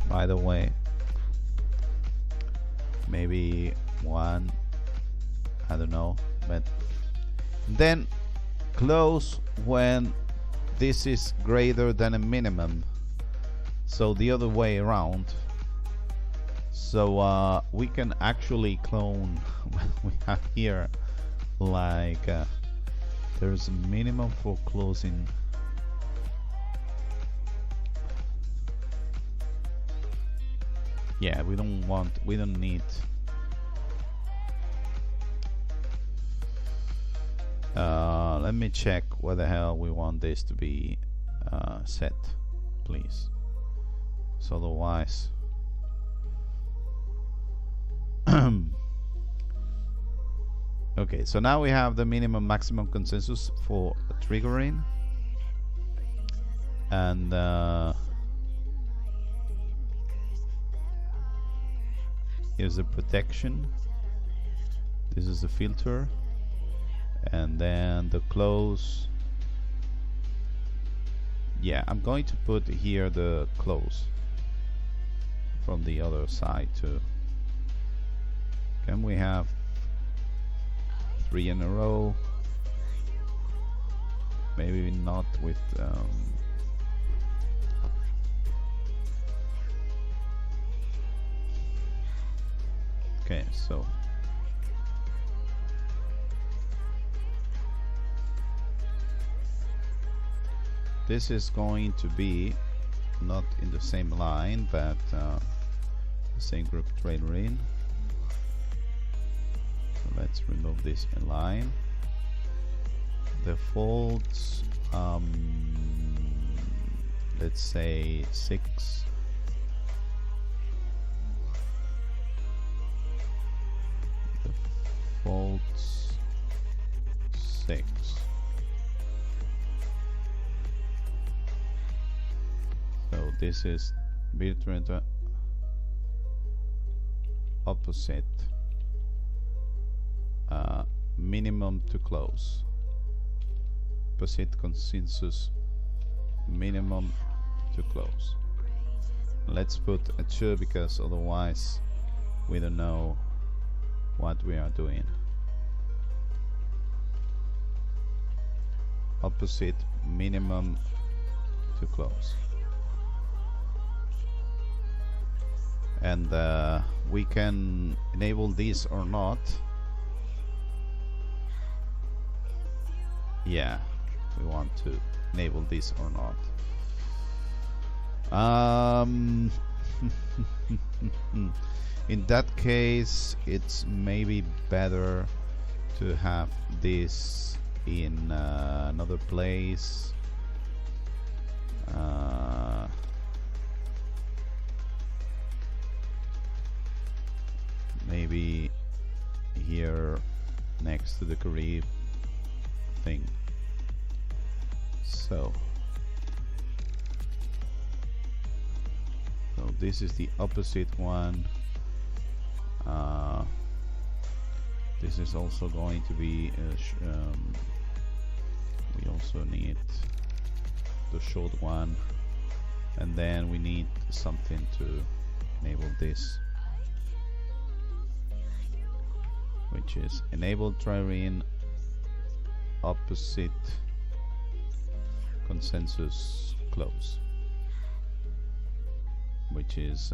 by the way. Maybe 1, I don't know, but then close when this is greater than a minimum, so the other way around. So we can actually clone what we have here, like there's a minimum for closing. Yeah, we don't need let me check what the hell we want this to be set, please. So otherwise okay, so now we have the minimum maximum consensus for triggering, and here's the protection, this is the filter, and then the close. Yeah, I'm going to put here the close from the other side too. Can we have 3 in a row? Maybe not with okay, so this is going to be not in the same line, but the same group trailering. So let's remove this in line. Defaults, let's say 6. Defaults 6. So this is virtual opposite, minimum to close, opposite consensus, minimum to close. Let's put a 2 because otherwise we don't know what we are doing. Opposite, minimum to close. And we can enable this or not. Yeah, we want to enable this or not. In that case, it's maybe better to have this in another place. Maybe here next to the Curie thing. So this is the opposite one. This is also going to be we also need the short one, and then we need something to enable this, which is enable trireme opposite consensus close, which is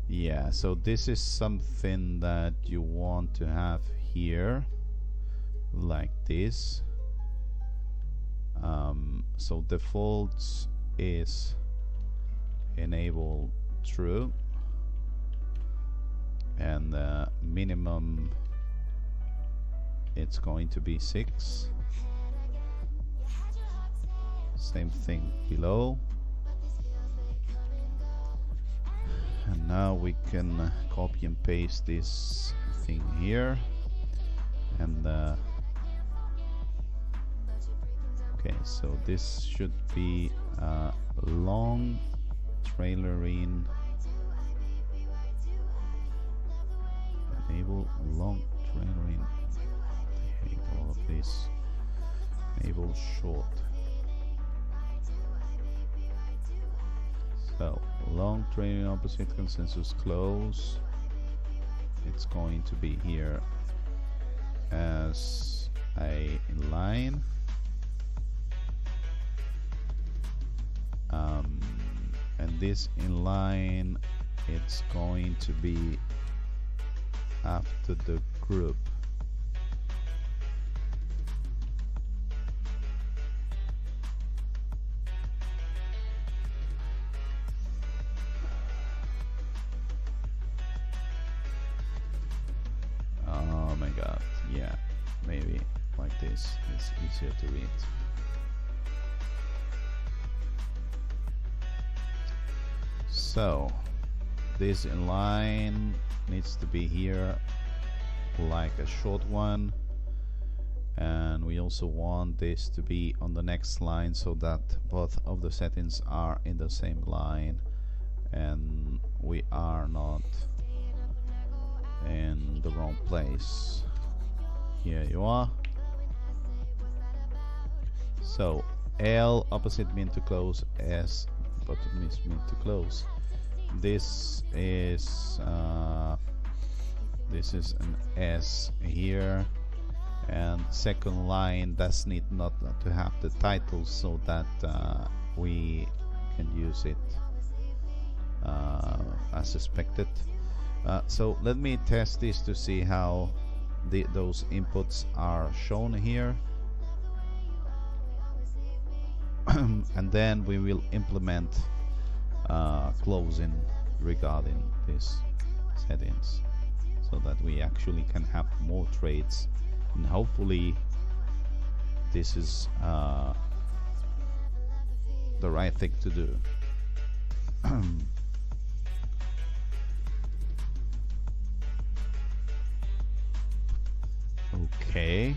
yeah, so this is something that you want to have here like this. So defaults is enable true, and minimum it's going to be 6. Same thing below. And now we can copy and paste this thing here, and okay, so this should be long trailering, enable long trailering, I hate all of this, enable short. So long trailing opposite consensus close, it's going to be here as a line, and this inline it's going to be after the group. Oh my god, yeah, maybe like this, it's easier to read. So this inline needs to be here like a short one, and we also want this to be on the next line so that both of the settings are in the same line and we are not in the wrong place. Here you are. So L opposite mean to close, S bottom is mean to close. This is an S here, and second line does need not to have the title so that we can use it as expected. So let me test this to see how those inputs are shown here. And then we will implement closing regarding these settings so that we actually can have more trades, and hopefully this is the right thing to do. Okay.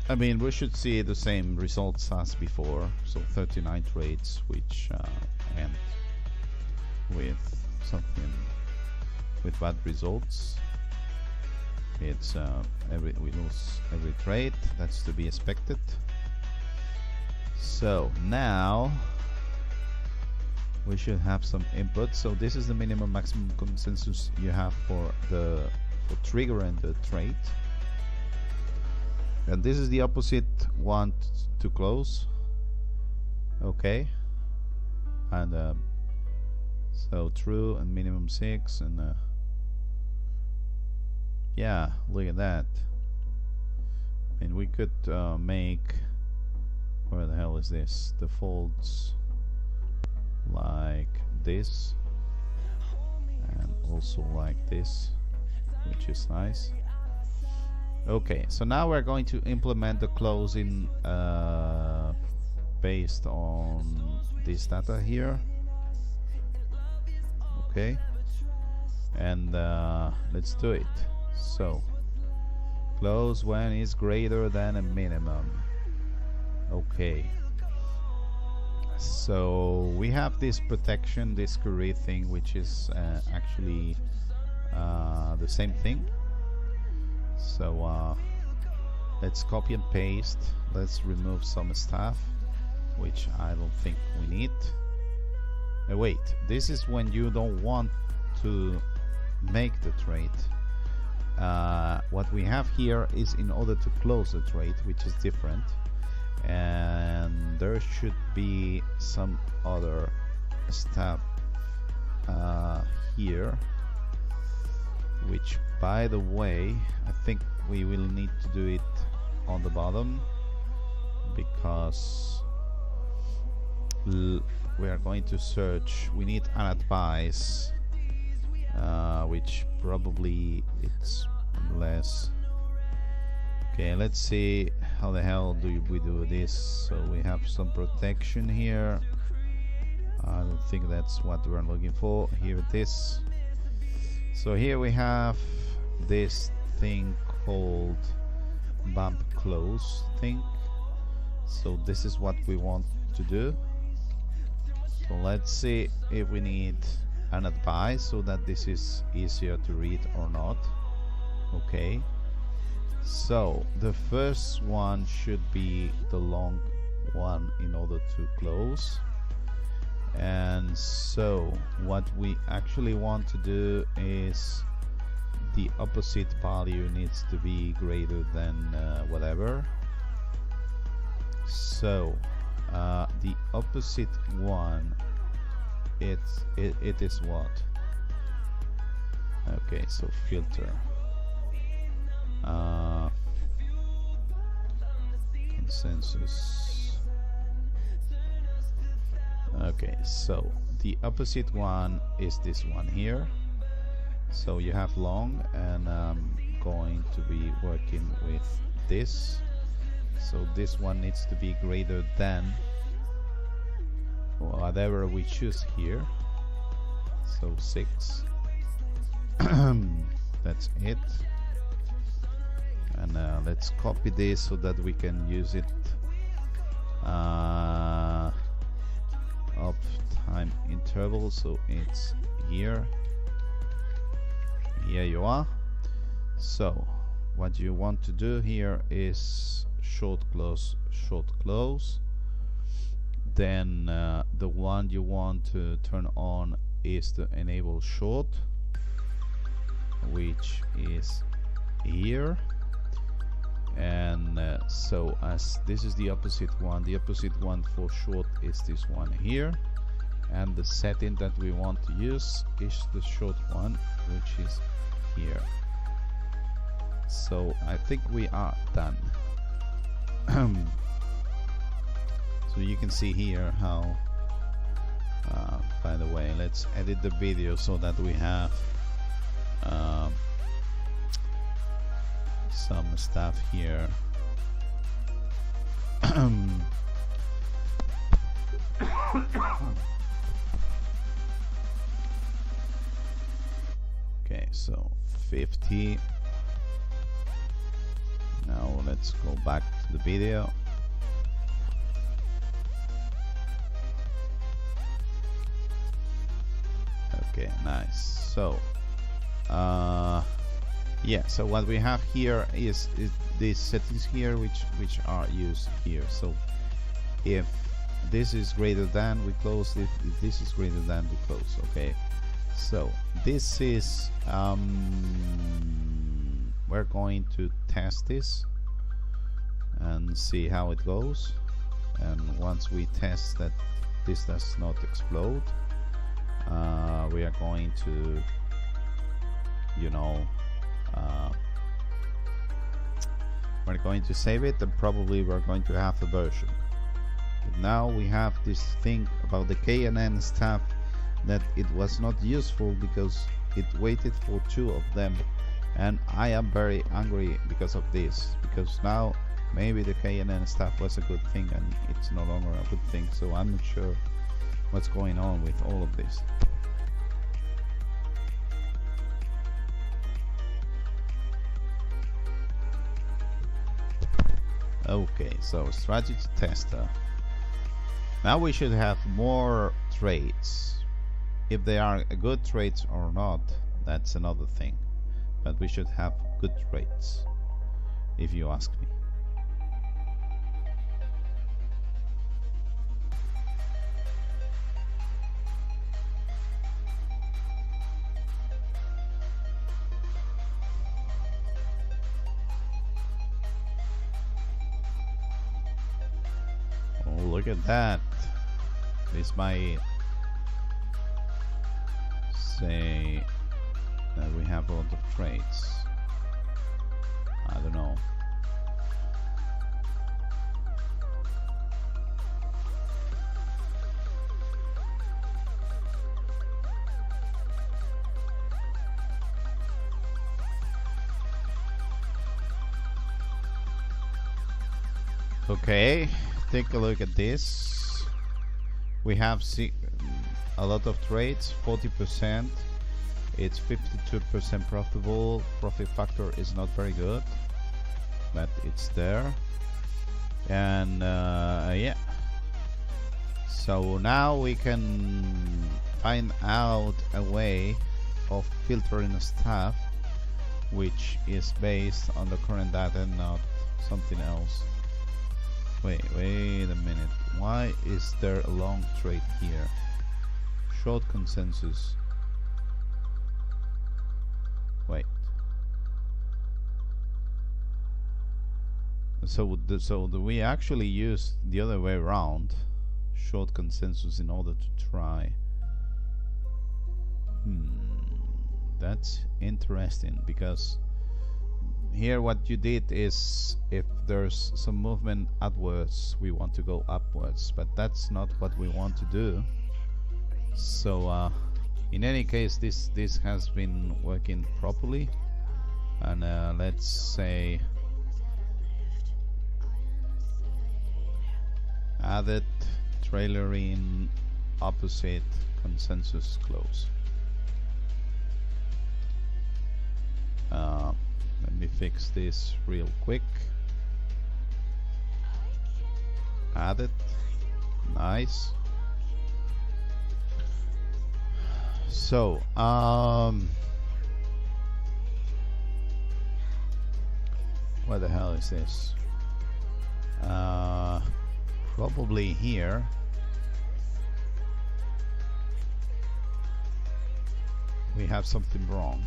I mean, we should see the same results as before. So 39 trades which end with something with bad results. It's we lose every trade. That's to be expected. So now we should have some input. So this is the minimum maximum consensus you have for triggering the trade, and this is the opposite one to close. Okay, and so true and minimum 6, and yeah, look at that. And we could make, where the hell is this, defaults like this, and also like this, which is nice. Okay, so now we're going to implement the closing based on this data here. Okay, and let's do it. So close when is greater than a minimum. Okay, so we have this protection, this Curie thing, which is actually the same thing. So let's copy and paste. Let's remove some stuff which I don't think we need. Wait, this is when you don't want to make the trade. What we have here is in order to close the trade, which is different, and there should be some other stuff here, which, by the way, I think we will need to do it on the bottom, because we are going to search. We need an advice, which probably it's less. Okay, let's see how the hell do we do this. So we have some protection here. I don't think that's what we're looking for. Here it is. So here we have this thing called bump close thing. So this is what we want to do. So let's see if we need an advice so that this is easier to read or not. Okay, so the first one should be the long one in order to close. And so what we actually want to do is the opposite value needs to be greater than whatever. So the opposite one, it is what? Okay, so filter, consensus. Okay, so the opposite one is this one here. So you have long, and I'm going to be working with this. So this one needs to be greater than whatever we choose here. So 6. That's it. And let's copy this so that we can use it of time interval. So it's here. Here you are. So what you want to do here is short close, short close. Then the one you want to turn on is the enable short, which is here. And so as this is the opposite one for short is this one here, and the setting that we want to use is the short one, which is here. So I think we are done. So you can see here how by the way, let's edit the video so that we have some stuff here. Okay, so 50. Now let's go back to the video. Okay, nice. So yeah, so what we have here is these settings here which are used here. So if this is greater than, we close. If this is greater than, we close. Okay, so this is we're going to test this and see how it goes, and once we test that this does not explode, we are going to, you know, we're going to save it, and probably we're going to have a version. But now we have this thing about the KNN stuff that it was not useful because it waited for 2 of them, and I am very angry because of this, because now maybe the KNN stuff was a good thing and it's no longer a good thing. So I'm not sure what's going on with all of this. Okay, so strategy tester. Now we should have more traits. If they are good traits or not, that's another thing. But we should have good traits, if you ask me. Oh, look at that. This might say that we have a lot of traits. I don't know. Okay, take a look at this. We have a lot of traits, 40%. It's 52% profitable. Profit factor is not very good, but it's there. And yeah, so now we can find out a way of filtering stuff which is based on the current data and not something else. Wait a minute. Why is there a long trait here? Short consensus. Wait. So we actually use the other way around, short consensus, in order to try. That's interesting, because here what you did is, if there's some movement upwards, we want to go upwards, but that's not what we want to do. So in any case, this has been working properly, and let's say added trailering opposite consensus close. Let me fix this real quick. Add it. Nice. So what the hell is this? Probably here. We have something wrong,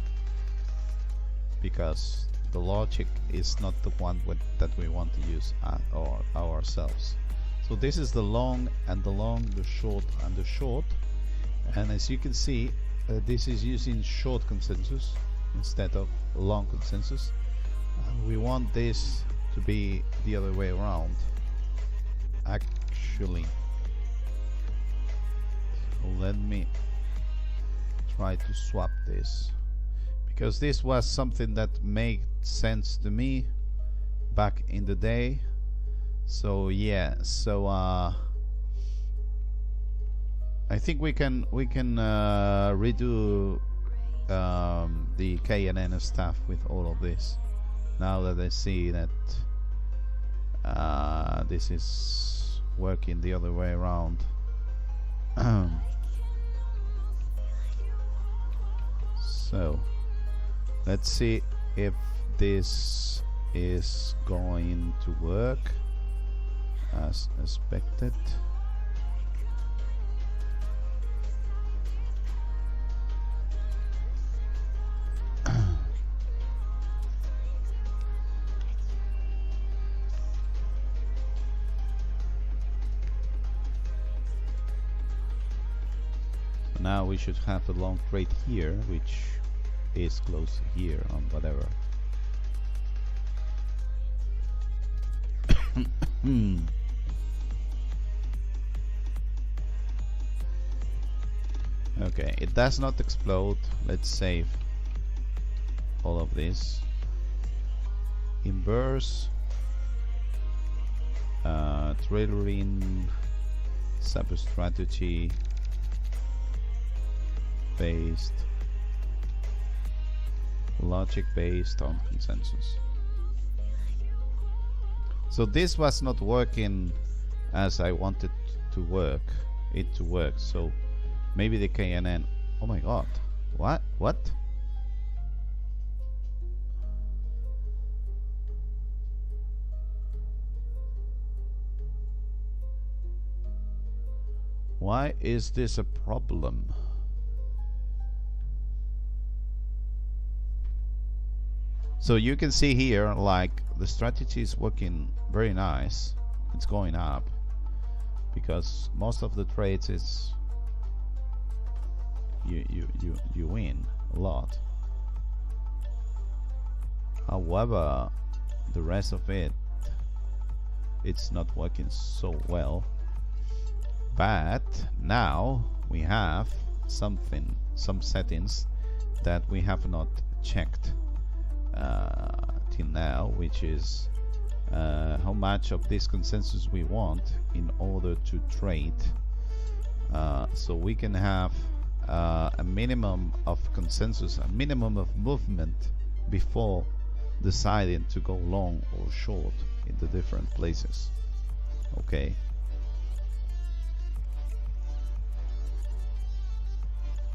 because the logic is not the one that we want to use ourselves. So this is the long and the long, the short and the short, and as you can see, this is using short consensus instead of long consensus. We want this to be the other way around, actually. So let me try to swap this, because this was something that made sense to me back in the day. So yeah, so I think we can redo the KNN stuff with all of this, now that I see that this is working the other way around. So let's see if this is going to work as expected. Now we should have a long thread here, which is close here on whatever. Okay, it does not explode. Let's save all of this. Inverse, trailering, sub-strategy based, logic based on consensus. So this was not working as I wanted to work it to work. So maybe the KNN. Oh my god! What? What? Why is this a problem? So you can see here, like, the strategy is working very nice. It's going up because most of the trades is you win a lot. However, the rest of it's not working so well. But now we have some settings that we have not checked till now, which is how much of this consensus we want in order to trade. So we can have a minimum of consensus, a minimum of movement before deciding to go long or short in the different places. Okay.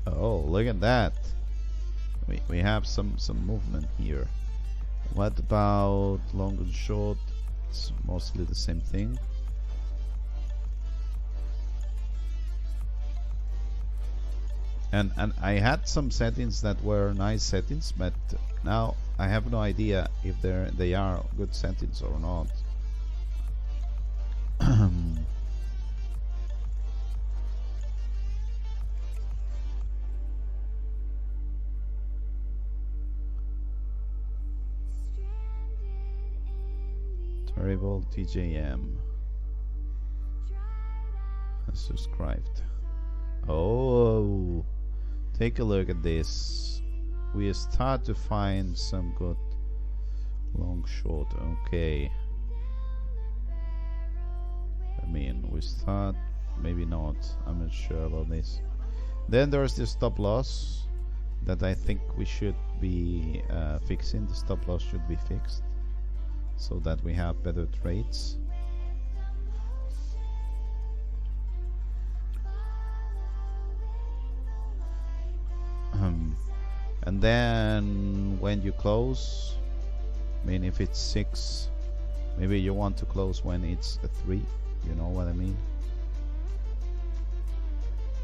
Oh, look at that. We have some movement here. What about long and short? It's mostly the same thing. And I had some settings that were nice settings, but now I have no idea if they are good settings or not. Terrible TJM has subscribed. Oh, take a look at this. We start to find some good long short. Okay, I mean, we start, maybe not, I'm not sure about this. Then there's the stop loss that I think we should be fixing. The stop loss should be fixed so that we have better trades. And then when you close, I mean, if it's 6, maybe you want to close when it's a 3, you know what I mean?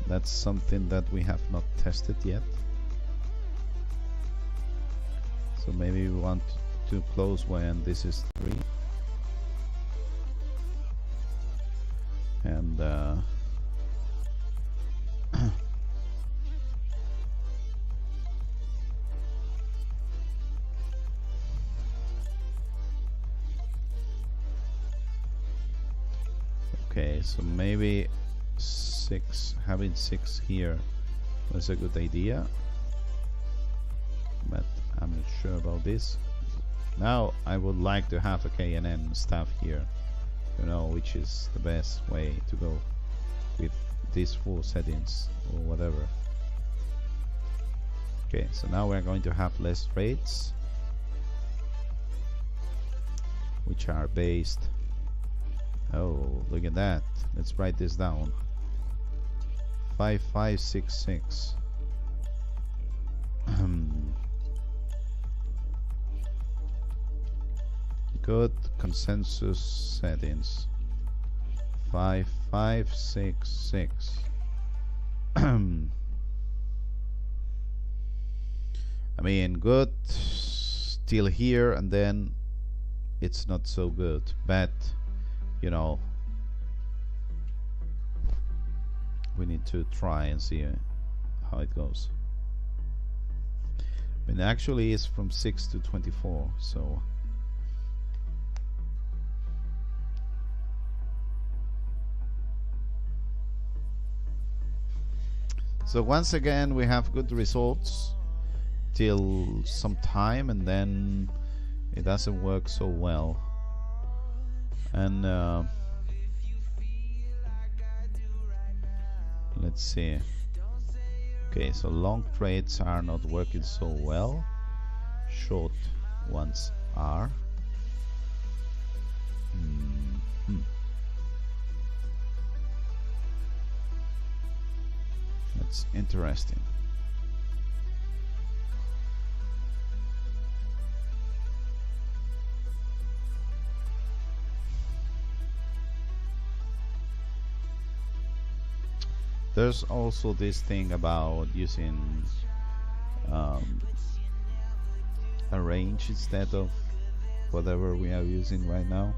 That's something that we have not tested yet. So maybe we want to close when this is 3. And okay, so maybe 6, having 6 here was a good idea, but I'm not sure about this. Now I would like to have a K&N stuff here, you know, which is the best way to go with these full settings or whatever. Okay, so now we're going to have less rates, which are based. Oh, look at that. Let's write this down. 5566. Good consensus settings. 5566. I mean, good still here, and then it's not so good, but you know, we need to try and see how it goes. I mean, actually it's from 6 to 24, so once again we have good results till some time, and then it doesn't work so well. And let's see. Okay, so long trades are not working so well. Short ones are. That's interesting. There's also this thing about using a range instead of whatever we are using right now.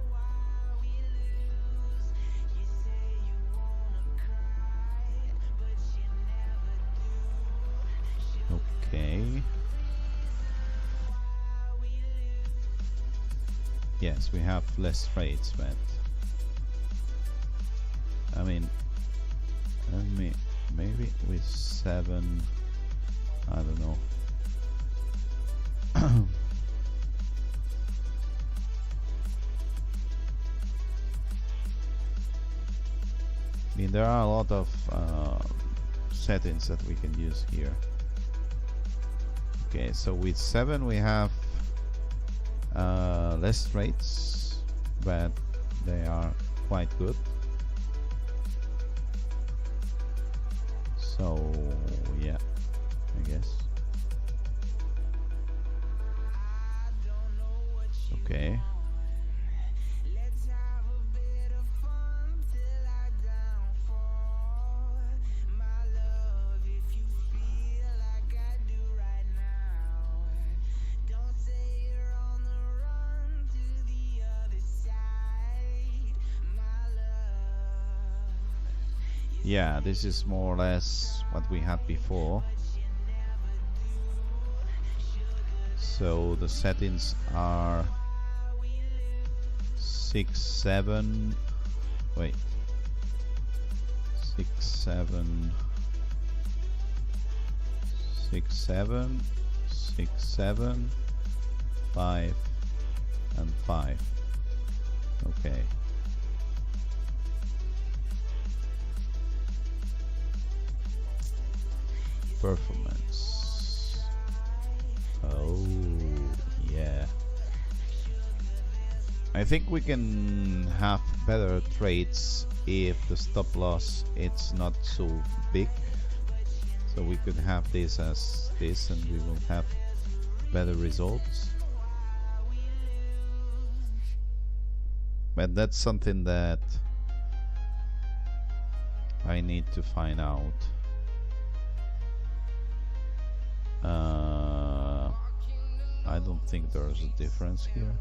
Okay. Yes, we have less rates, but I mean, maybe with 7, I don't know. I mean, there are a lot of settings that we can use here. Okay, so with 7 we have less rates, but they are quite good. So yeah, I guess. Okay. Yeah, this is more or less what we had before. So the settings are 6, 7, wait, 6, 7, 6, 7, 6, 7, 5, and 5. Okay. Performance. Oh yeah, I think we can have better trades if the stop loss it's not so big. So we could have this as this, and we will have better results. But that's something that I need to find out. I don't think there's a difference here.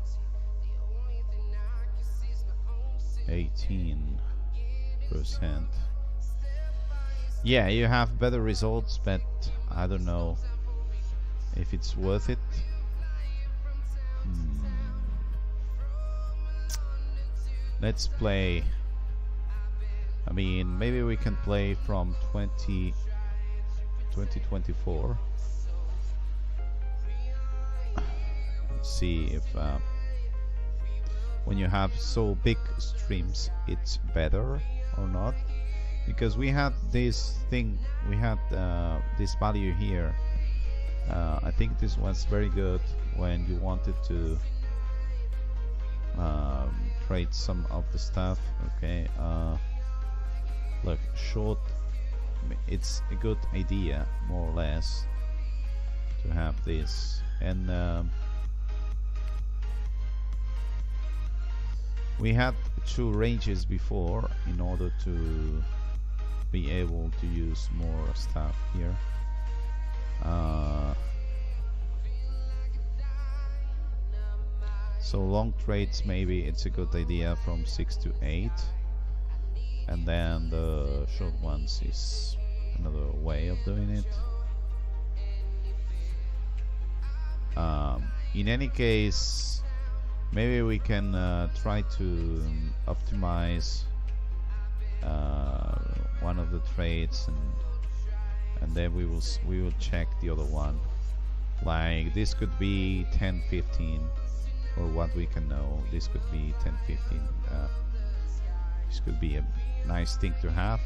18%. Yeah, you have better results, but I don't know if it's worth it. Let's play. I mean, maybe we can play from 2024. see if when you have so big streams it's better or not, because we had this thing, we had this value here. I think this was very good when you wanted to trade some of the stuff. Okay, look, short, it's a good idea more or less to have this. And we had two ranges before in order to be able to use more stuff here. So long trades, maybe it's a good idea from 6 to 8, and then the short ones is another way of doing it. In any case, maybe we can try to optimize one of the trades, and then we will check the other one. Like this could be 10-15, or what we can know. This could be 10-15. This could be a nice thing to have.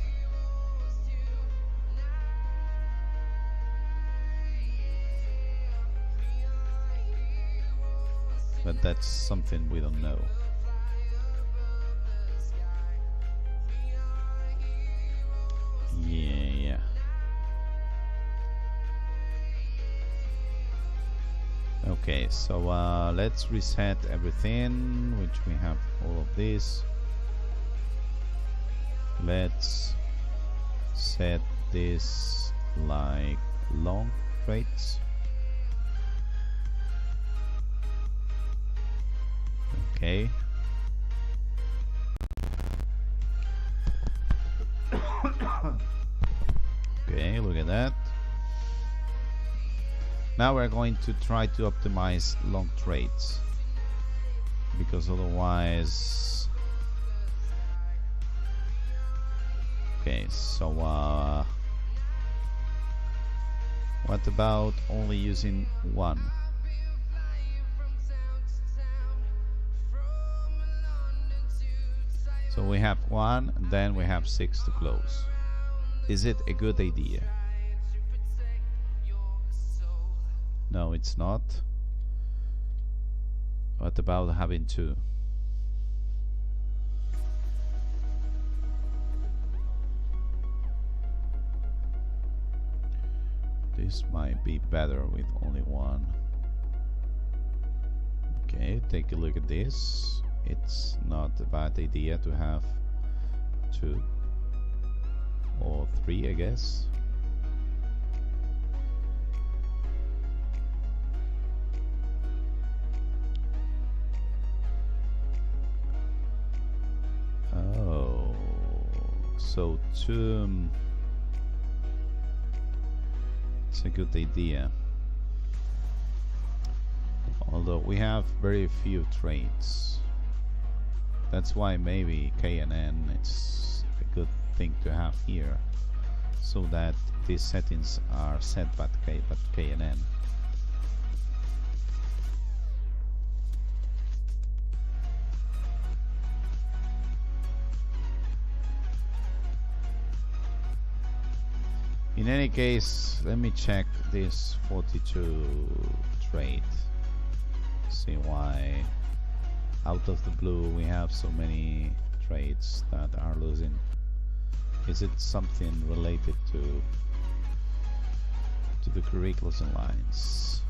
But that's something we don't know. Yeah. Okay, so let's reset everything, which we have all of this. Let's set this like long trades. Okay. Okay, look at that. Now we're going to try to optimize long trades, because otherwise... Okay, so what about only using one? So we have one, and then we have 6 to close. Is it a good idea? No, it's not. What about having 2? This might be better with only one. Okay, take a look at this. It's not a bad idea to have 2 or 3, I guess. Oh, so 2. It's a good idea. Although we have very few trades. That's why maybe K and N it's a good thing to have here, so that these settings are set by K and N. In any case, let me check this 42 trade. See why out of the blue we have so many trades that are losing. Is it something related to the curriculums and lines?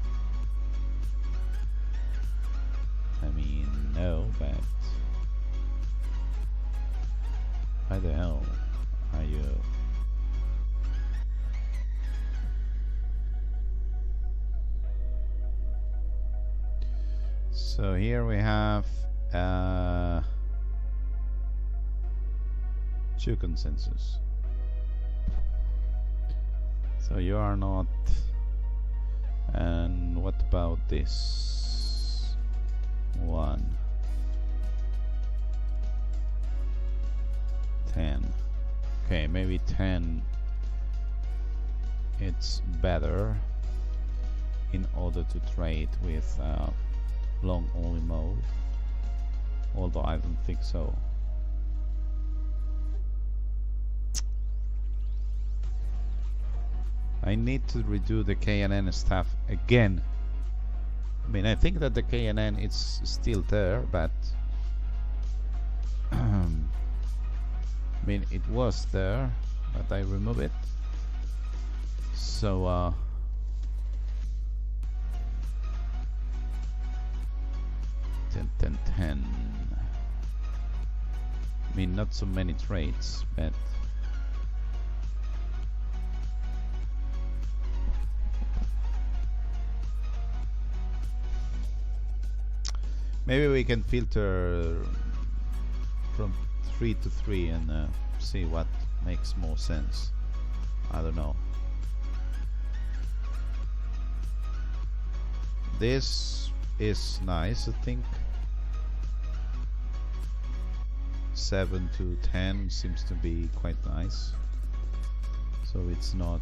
I mean, no, but why the hell are you? So here we have 2 consensus. So you are not. And what about this 1? 10. Okay, maybe 10. It's better in order to trade with long only mode, although I don't think so. I need to redo the KNN stuff again. I mean, I think that the KNN is still there, but I mean, it was there, but I remove it. So 10, 10, 10. I mean, not so many traits, but maybe we can filter from 3 to 3 and see what makes more sense. I don't know. This is nice, I think. 7 to 10 seems to be quite nice. So it's not...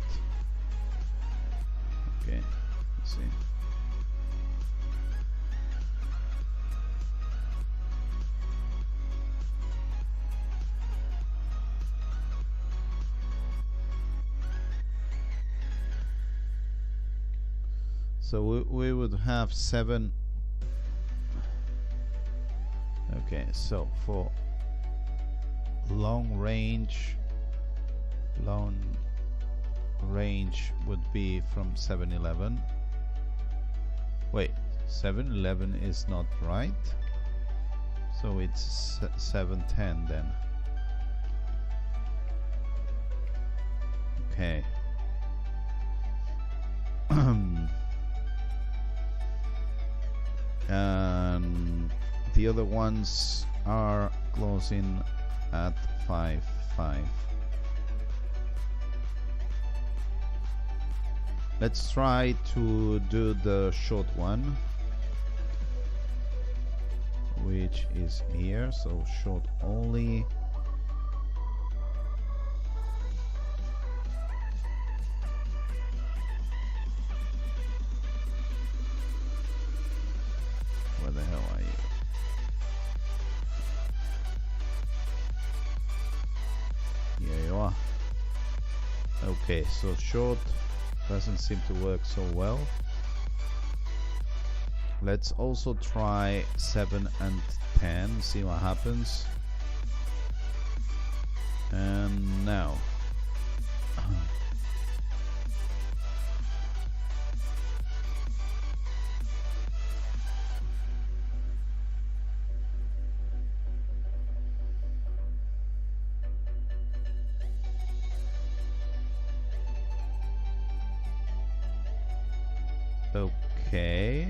Okay, let's see. So we would have 7. Okay, so for long range would be from 711. Wait, 711 is not right. So it's 710 then. Okay. And the other ones are closing at 5, 5. Let's try to do the short one, which is here. So short only. Where the hell are you? Here you are. Okay, so short doesn't seem to work so well. Let's also try 7 and 10, see what happens. And now. Okay.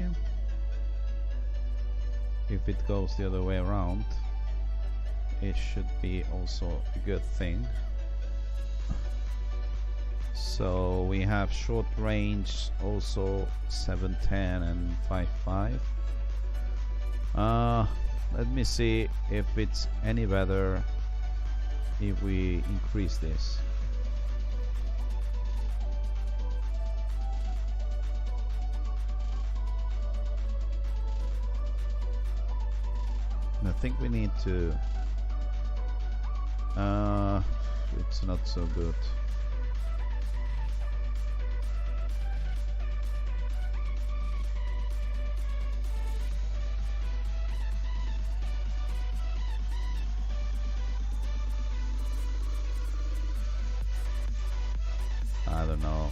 If it goes the other way around, it should be also a good thing. So we have short range also 710 and 55. Let me see if it's any better if we increase this. I think we need to... it's not so good. I don't know.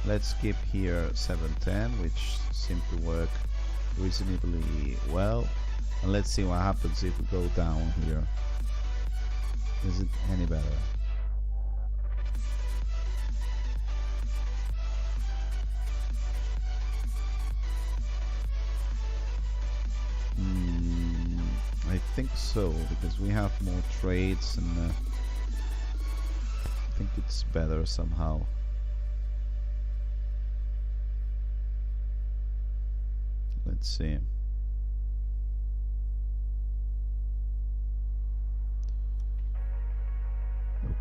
Let's keep here 710, which seems to work reasonably well. And let's see what happens if we go down here. Is it any better? I think so, because we have more trades and I think it's better somehow. Let's see.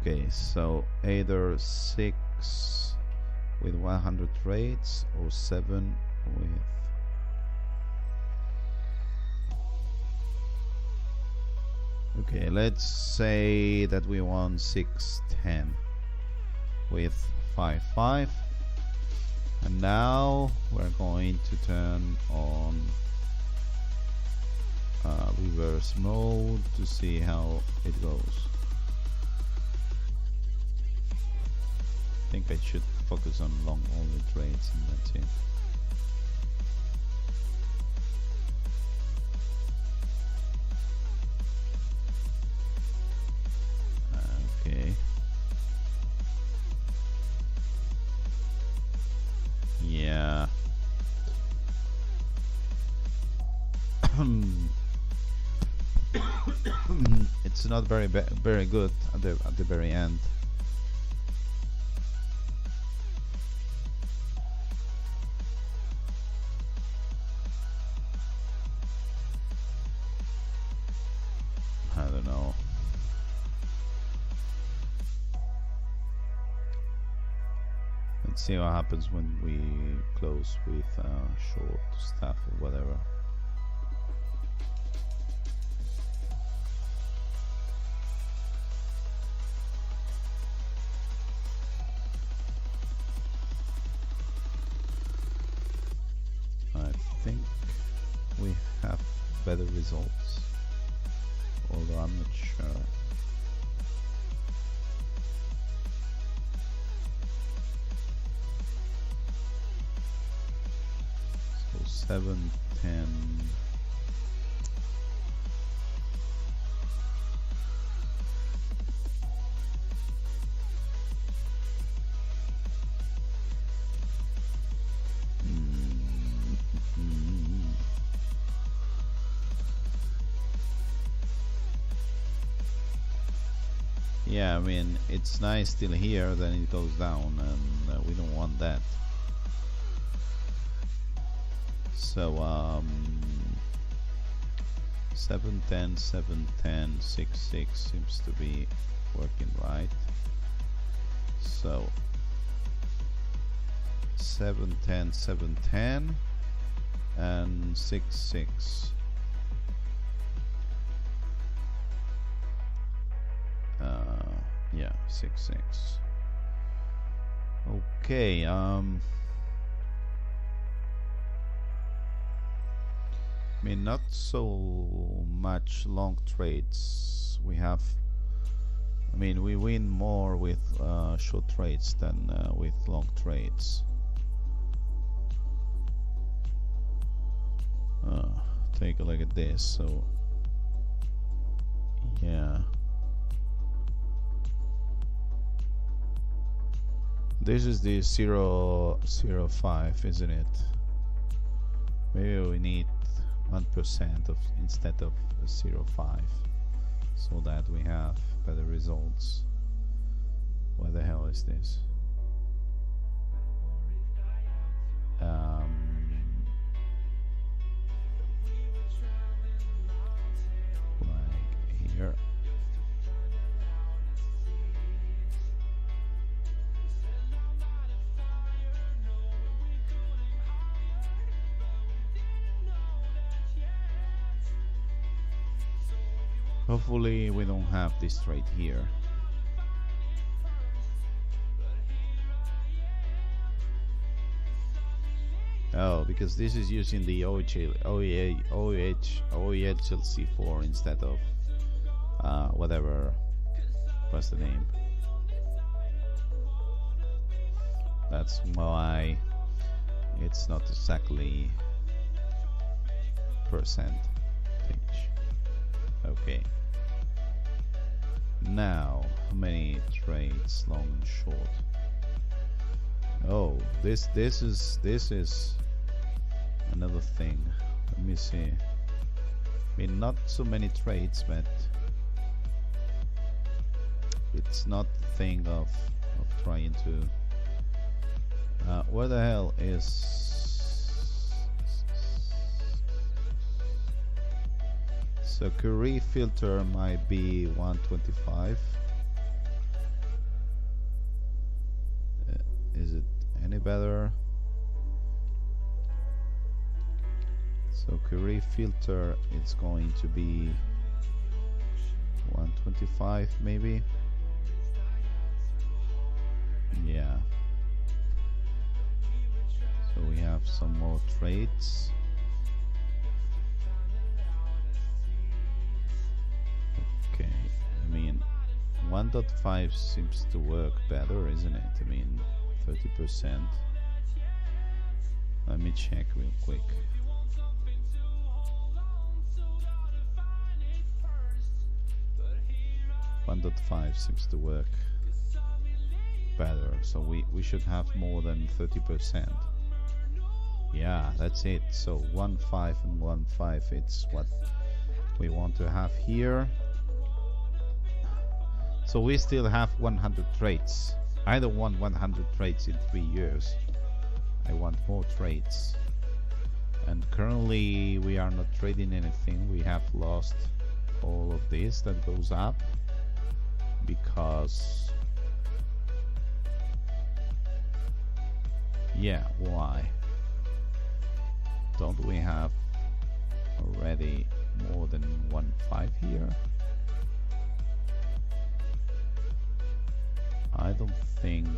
Okay, so either 6 with 100 trades or 7 with Okay, let's say that we want 610 with 5.5, and now we're going to turn on reverse mode to see how it goes. I think I should focus on long only trades and that's it. Okay. Yeah. It's not very good at the very end. I don't know. Let's see what happens when we close with short stuff or whatever. I think we have better results, although I'm not sure. So 7, 10. Yeah, I mean, it's nice till here, then it goes down, and we don't want that. So 710, 710, 66 seems to be working right. So 710, 710, and 66. Yeah, 66. Okay. I mean, not so much long trades. We have. I mean, we win more with short trades than with long trades. Take a look at this. So, yeah. This is the 0.05, isn't it? Maybe we need 1% of instead of 0.5, so that we have better results. What the hell is this? Like here. Hopefully we don't have this trade here. Oh, because this is using the OEHLC4 instead of whatever was the name. That's why it's not exactly percentage. Okay. Now, how many trades, long and short? Oh, this is another thing. Let me see. I mean, not so many trades, but it's not the thing of trying to. Where the hell is? So Curie filter might be 125. Is it any better? So Curie filter, it's going to be 125 maybe. Yeah. So we have some more traits. Okay, I mean 1.5 seems to work better, isn't it? I mean 30%. Let me check real quick. .5 seems to work better, so we should have more than 30%. Yeah, that's it. So 1.5 and 1.5, it's what we want to have here. So we still have 100 traits. I don't want 100 traits in 3 years. I want more traits. And currently we are not trading anything. We have lost all of this that goes up because, yeah, why? Don't we have already more than 1.5 here? I don't think.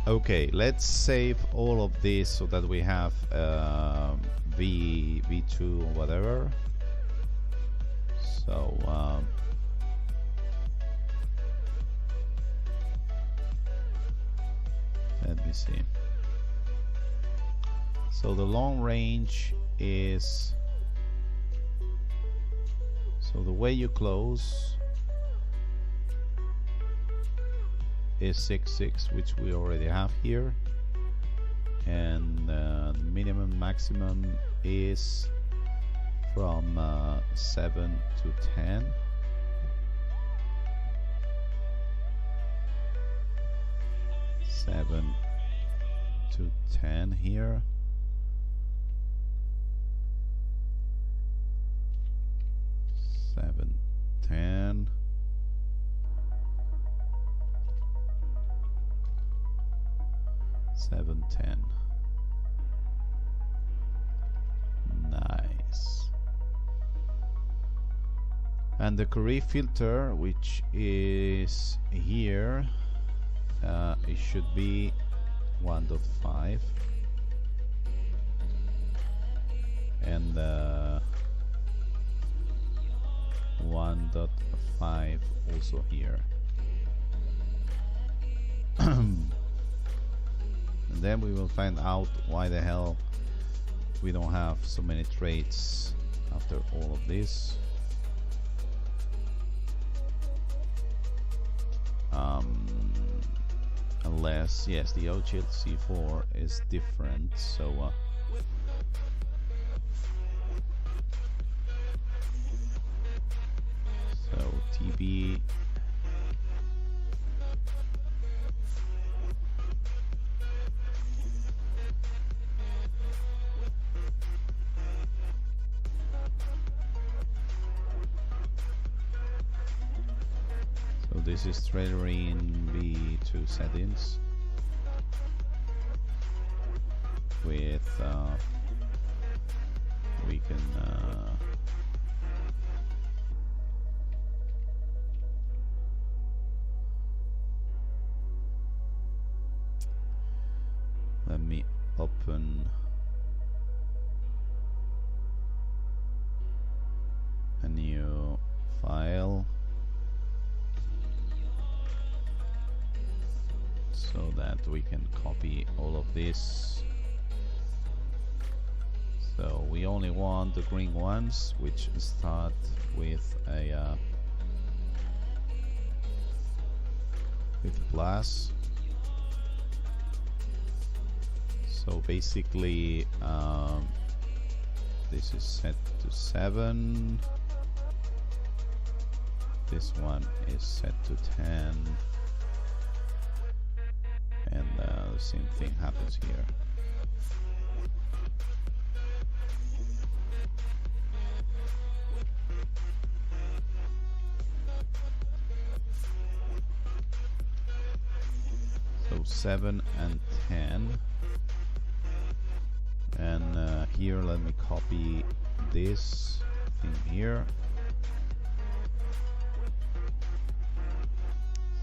Okay, let's save all of this so that we have V2 or whatever. So let me see. So the long range is, so the way you close is 6.6, which we already have here, and the minimum maximum is from 7 to 10. Seven to 10 here. Seven, 10. Seven, 10. Nice. And the Curie filter, which is here, it should be 1.5, and 1.5 also here. And then we will find out why the hell we don't have so many traits after all of this. Unless, yes, the OChill C4 is different, so TB this is trader in V2 settings with we can let me open a new file so that we can copy all of this. So we only want the green ones, which start with a plus. So basically this is set to 7, this one is set to 10, and the same thing happens here. So 7 and 10. And here let me copy this thing here.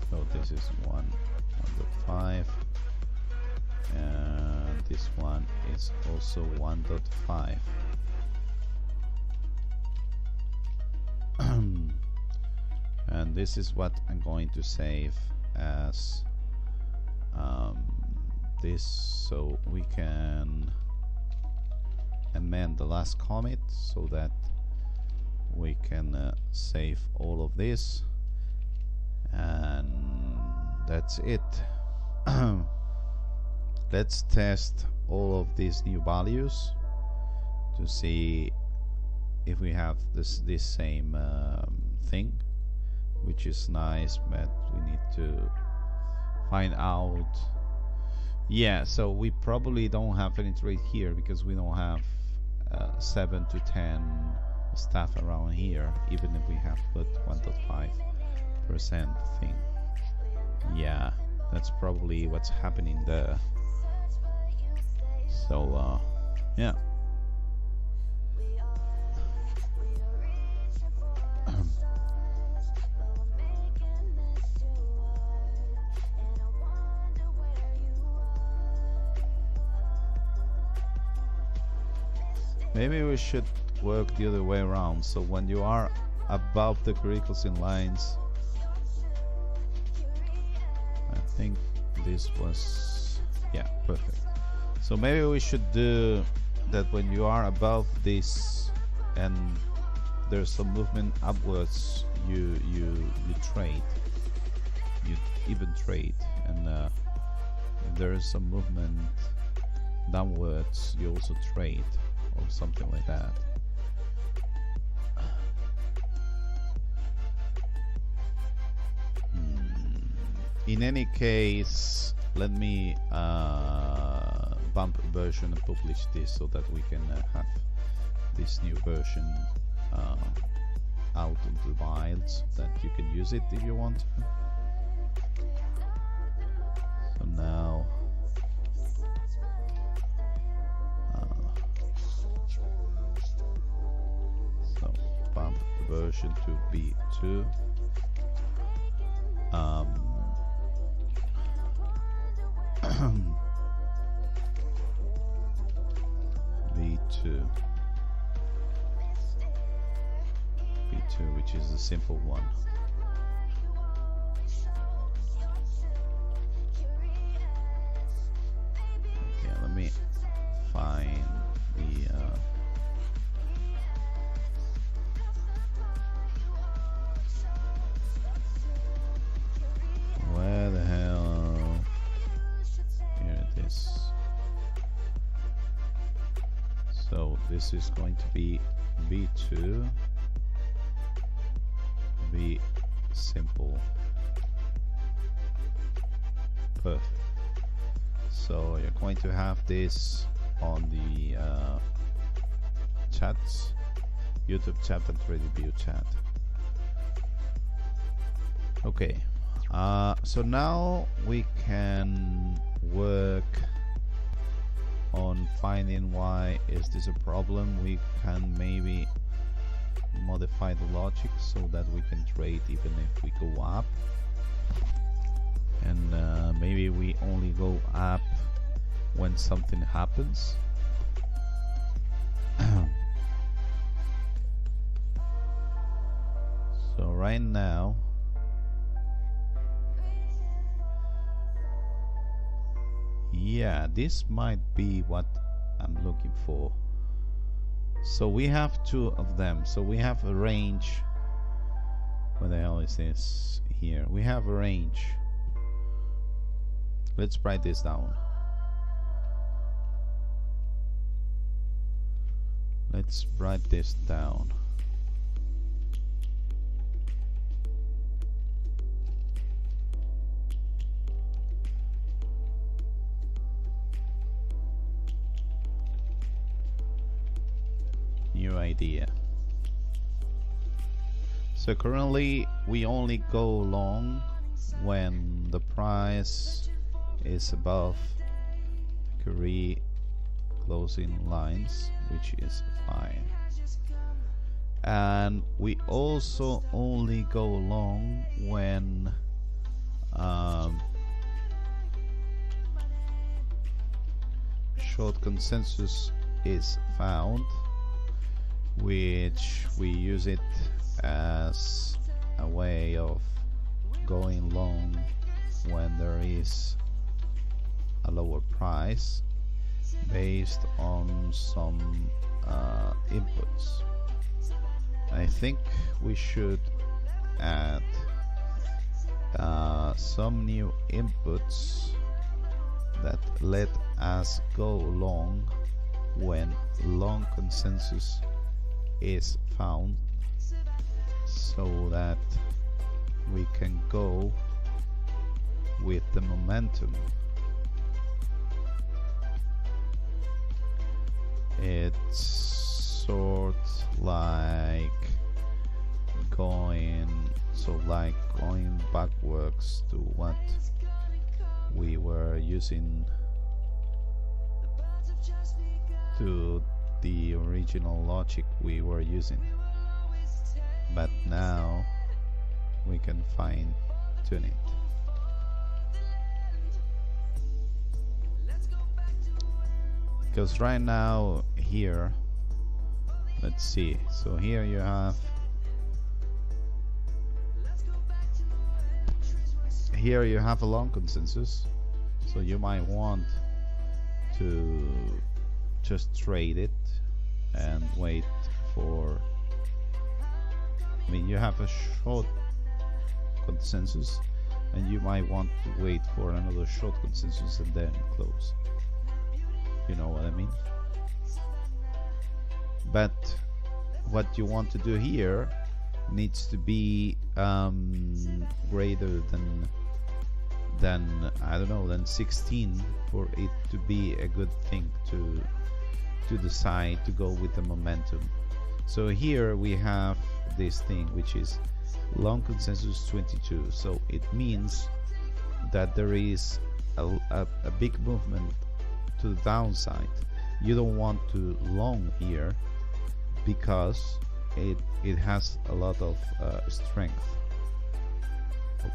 So this is 1.5 and this one is also 1.5. And this is what I'm going to save as this, so we can amend the last commit so that we can save all of this, and that's it. Let's test all of these new values to see if we have this same thing, which is nice, but we need to find out. Yeah, so we probably don't have any trade here because we don't have 7 to 10 staff around here, even if we have put 1.5% thing. Yeah, that's probably what's happening there. So yeah. Maybe we should work the other way around, so when you are above the curriculums in lines, I think this was, yeah, perfect. So maybe we should do that when you are above this and there's some movement upwards, you trade, you even trade, and if there is some movement downwards, you also trade, or something like that. In any case, let me bump version and publish this so that we can have this new version out into the wild, so that you can use it if you want to. So now so bump version to B2. B2, which is a simple one. Okay, let me find the where the hell? Here it is. So this is going to be B2, B simple. Perfect. So you're going to have this on the chats, YouTube chat and TradingView chat. Okay. So now we can work on finding why is this a problem. We can maybe modify the logic so that we can trade even if we go up, and maybe we only go up when something happens. So right now yeah, this might be what I'm looking for. So we have two of them. So we have a range. Where the hell is this? Here we have a range. Let's write this down. Let's write this down. New idea. So currently we only go long when the price is above Curie closing lines, which is fine. And we also only go long when short consensus is found, which we use it as a way of going long when there is a lower price based on some inputs. I think we should add some new inputs that let us go long when long consensus is found, so that we can go with the momentum. It's sort like going backwards to what we were using to the original logic we were using, but now we can fine tune it. Because right now here, let's see, so here you have a long consensus, so you might want to just trade it and wait for, I mean, you have a short consensus and you might want to wait for another short consensus and then close. You know what I mean? But what you want to do here needs to be greater than I don't know, than 16 for it to be a good thing to decide to go with the momentum. So here we have this thing which is long consensus 22, so it means that there is a big movement to the downside. You don't want to long here because it has a lot of strength.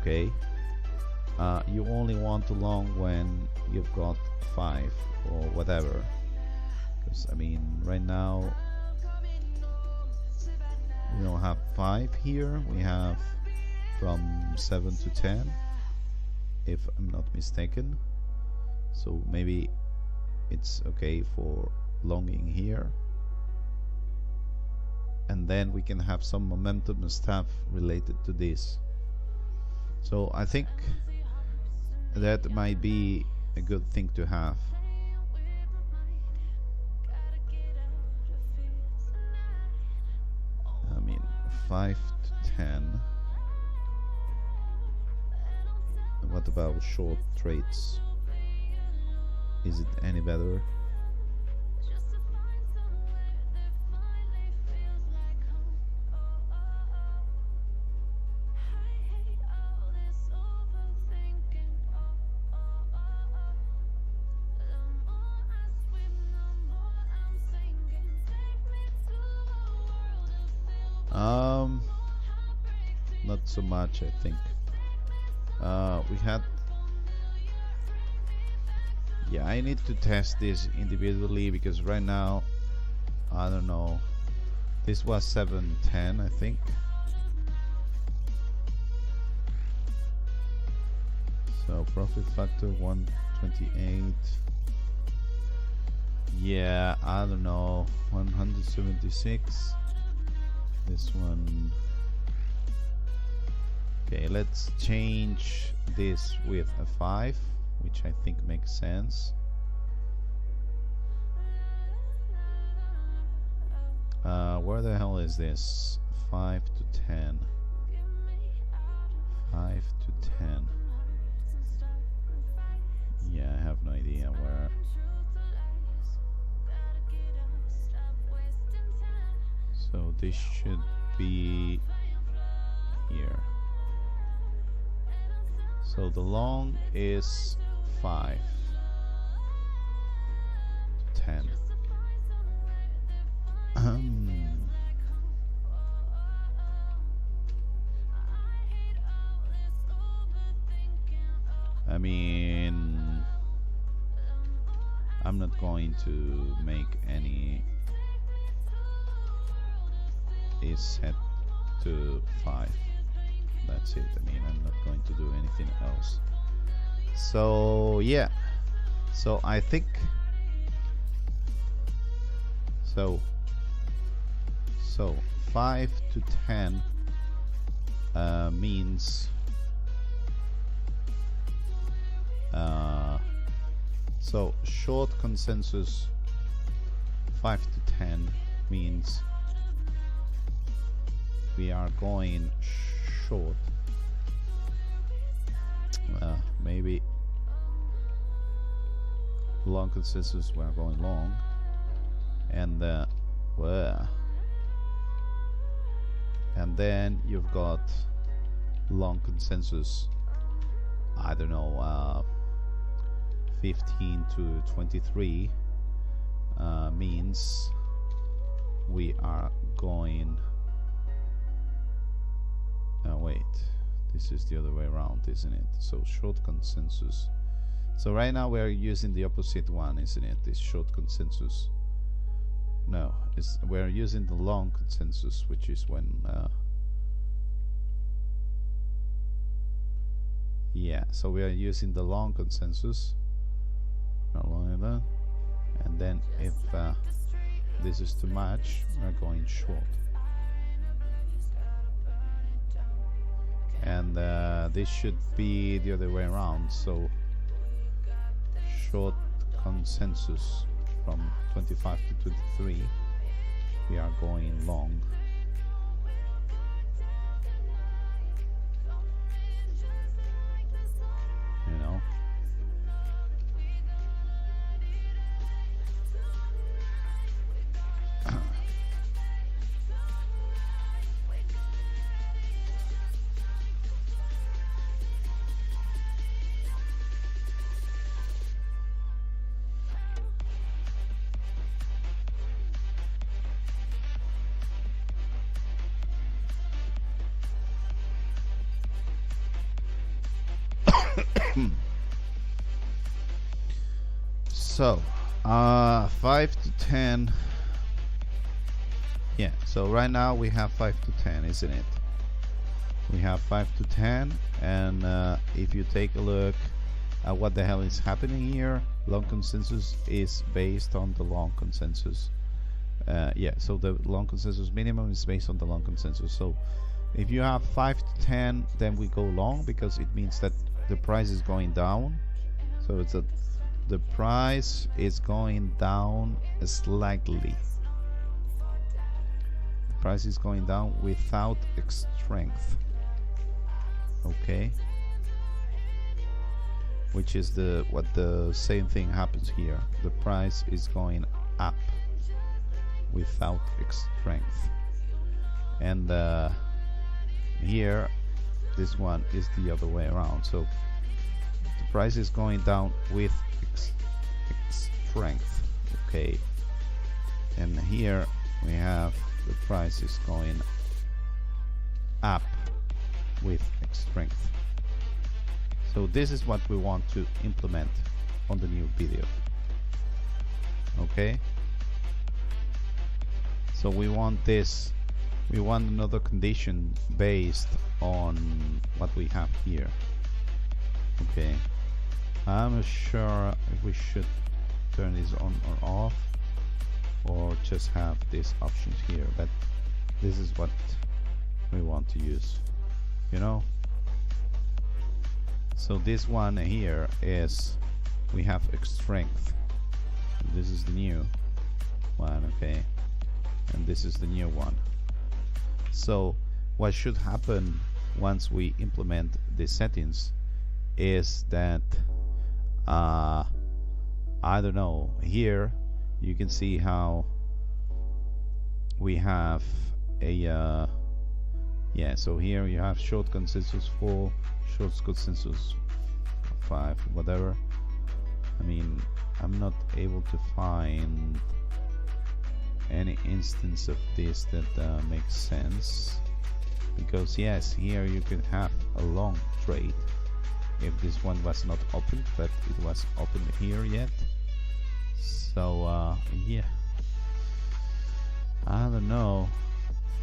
Okay, you only want to long when you've got 5 or whatever, because I mean right now we don't have 5 here, we have from 7 to 10 if I'm not mistaken, so maybe it's okay for longing here, and then we can have some momentum and stuff related to this. So I think that might be a good thing to have. I mean 5 to 10. And what about short trades? Is it any better? Not so much, I think. We had, yeah, I need to test this individually because right now I don't know, this was 710 I think, so profit factor 128, yeah, I don't know, 176, this one. Okay, let's change this with a 5, which I think makes sense. Where the hell is this? 5 to 10. 5 to 10. Yeah, I have no idea where. So this should be here. So the long is 5 to 10. going to make any, is set to 5. That's it. I mean, I'm not going to do anything else. So yeah, so I think so 5 to 10 means so short consensus 5 to 10 means we are going short. Maybe long consensus we are going long, and and then you've got long consensus, I don't know, 15 to 23 means we are going wait, this is the other way around, isn't it? So short consensus, so right now we are using the opposite one, isn't it? This short consensus. No, we're using the long consensus, which is when yeah, so we are using the long consensus, not long that, and then if this is too much, we're going short, and this should be the other way around, so short consensus from 25 to 23 we are going long, you know. So 5 to 10, yeah, so right now we have 5 to 10, isn't it? We have 5 to 10, and if you take a look at what the hell is happening here, long consensus is based on the long consensus. Yeah, so the long consensus minimum is based on the long consensus. So if you have 5 to 10, then we go long, because it means that the price is going down. So it's the price is going down slightly. The price is going down without strength. Okay, which is what the same thing happens here. The price is going up without strength, and here this one is the other way around. So the price is going down with strength. Okay, and here we have the price is going up with strength. So this is what we want to implement on the new video. Okay, so we want this, we want another condition based on what we have here. Okay, I'm not sure if we should turn this on or off, or just have these options here, but this is what we want to use, you know. So this one here is, we have strength. This is the new one, okay, and this is the new one. So what should happen once we implement these settings is that I don't know, here you can see how we have a yeah, so here you have short consensus 4, short consensus 5, whatever. I mean, I'm not able to find any instance of this that makes sense, because yes, here you can have a long trade if this one was not opened, but it was opened here yet. So yeah, I don't know,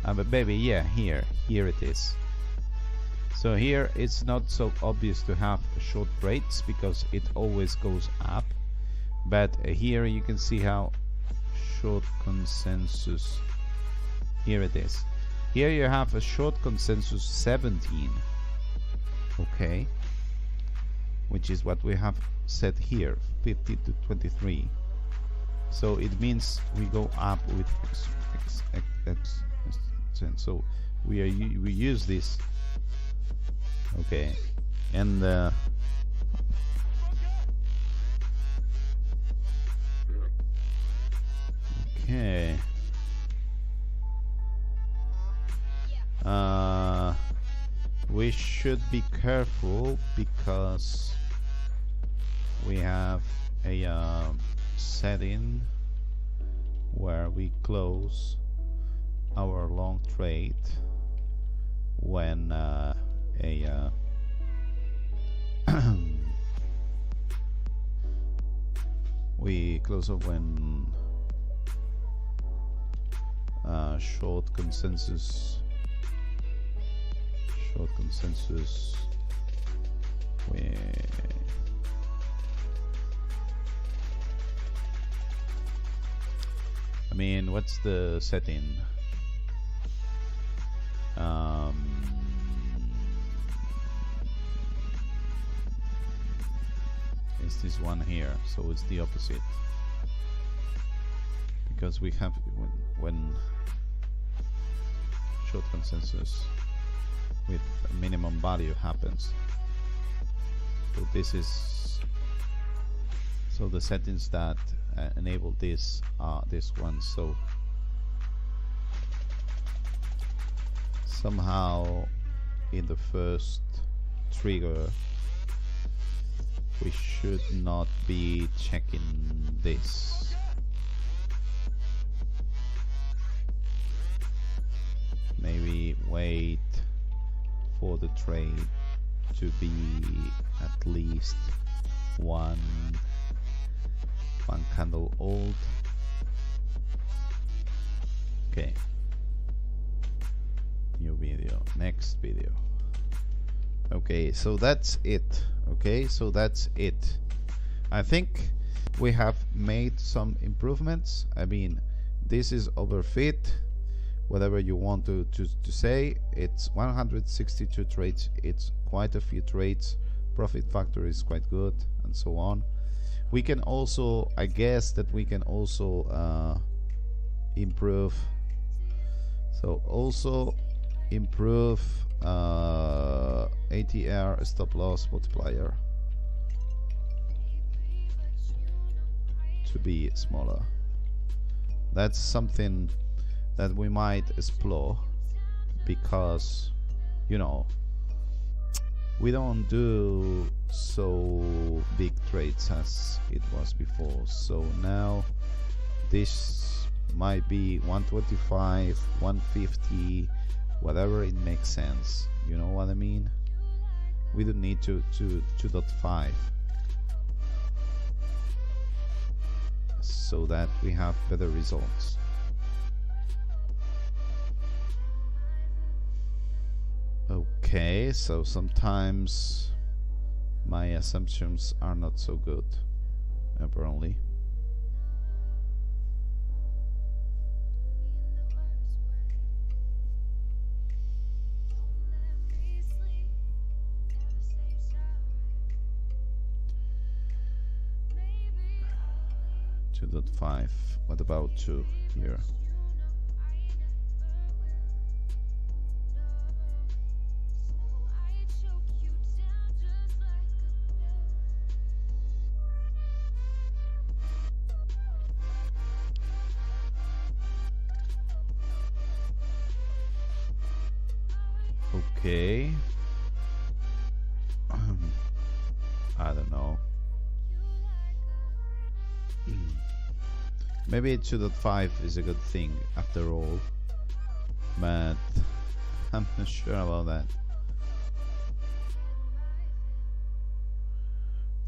but baby, yeah, here it is. So here it's not so obvious to have short rates because it always goes up, but here you can see how short consensus, here it is. Here you have a short consensus 17, okay, which is what we have set here, 50 to 23. So it means we go up with x. So we use this, okay, and okay. We should be careful because we have a setting where we close our long trade when we close up when short consensus I mean, what's the setting? It's this one here, so it's the opposite. Because we have when short consensus with a minimum value happens. So this is, so the settings that enable this are this one. So somehow in the first trigger we should not be checking this. Maybe wait for the trade to be at least one candle old. Okay, new video, next video. Okay, so that's it. Okay, so that's it. I think we have made some improvements. I mean, this is overfit, whatever you want to say. It's 162 trades, it's quite a few trades, profit factor is quite good, and so on. We can also, I guess that we can also improve, so also improve ATR stop loss multiplier to be smaller. That's something that we might explore, because, you know, we don't do so big trades as it was before. So now this might be 125, 150, whatever it makes sense. You know what I mean? We don't need to 2.5, so that we have better results. Okay, so sometimes my assumptions are not so good, apparently. .5. What about 2 here? Okay. I don't know. Maybe 2.5 is a good thing after all, but I'm not sure about that.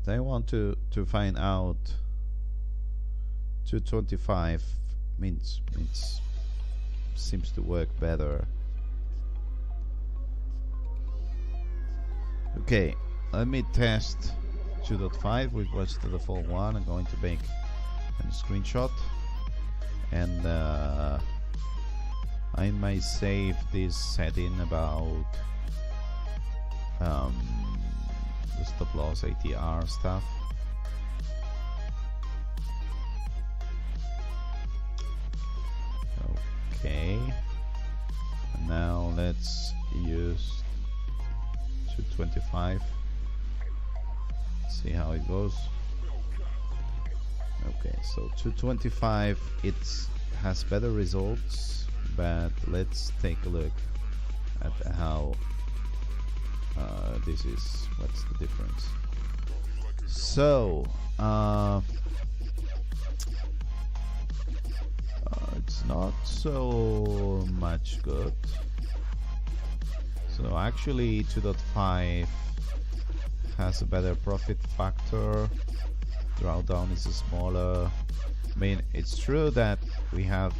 I want to find out 225 means seems to work better. Okay, let me test 2.5, which was the default one. I'm going to make a screenshot, and I might save this setting about the stop loss ATR stuff. Okay, and now let's use 225. See how it goes. Okay, so 225, it has better results, but let's take a look at how this is. What's the difference? So it's not so much good. So actually 2.5 has a better profit factor. Drawdown is smaller. I mean, it's true that we have,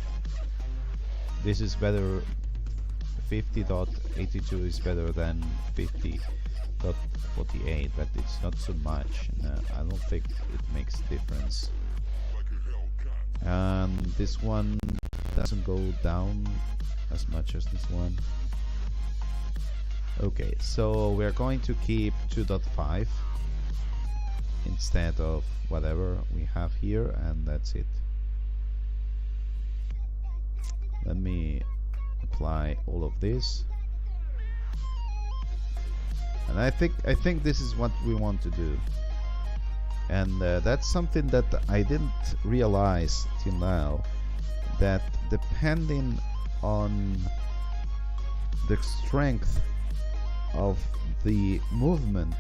this is better, 50.82 is better than 50.48, but it's not so much. I don't think it makes a difference. And this one doesn't go down as much as this one. Okay, so we're going to keep 2.5 instead of whatever we have here, and that's it. Let me apply all of this, and I think this is what we want to do, and that's something that I didn't realize till now, that depending on the strength of the movement,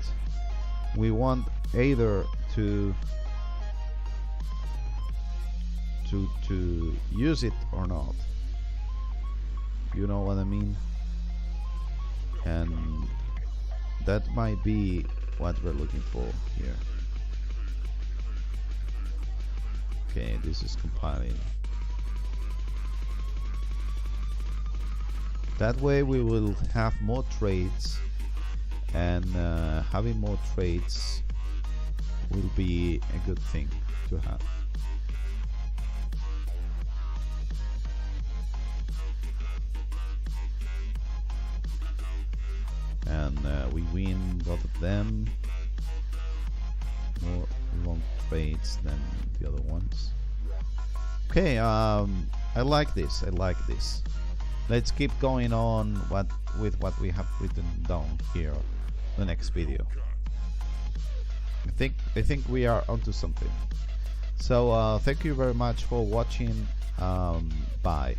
we want either to use it or not. You know what I mean? And that might be what we're looking for here. Okay, this is compiling. That way we will have more trades, and having more trades will be a good thing to have. And we win both of them. More long trades than the other ones. Okay, I like this. I like this. Let's keep going on with what we have written down here. The next video. I think we are onto something. So thank you very much for watching. Bye.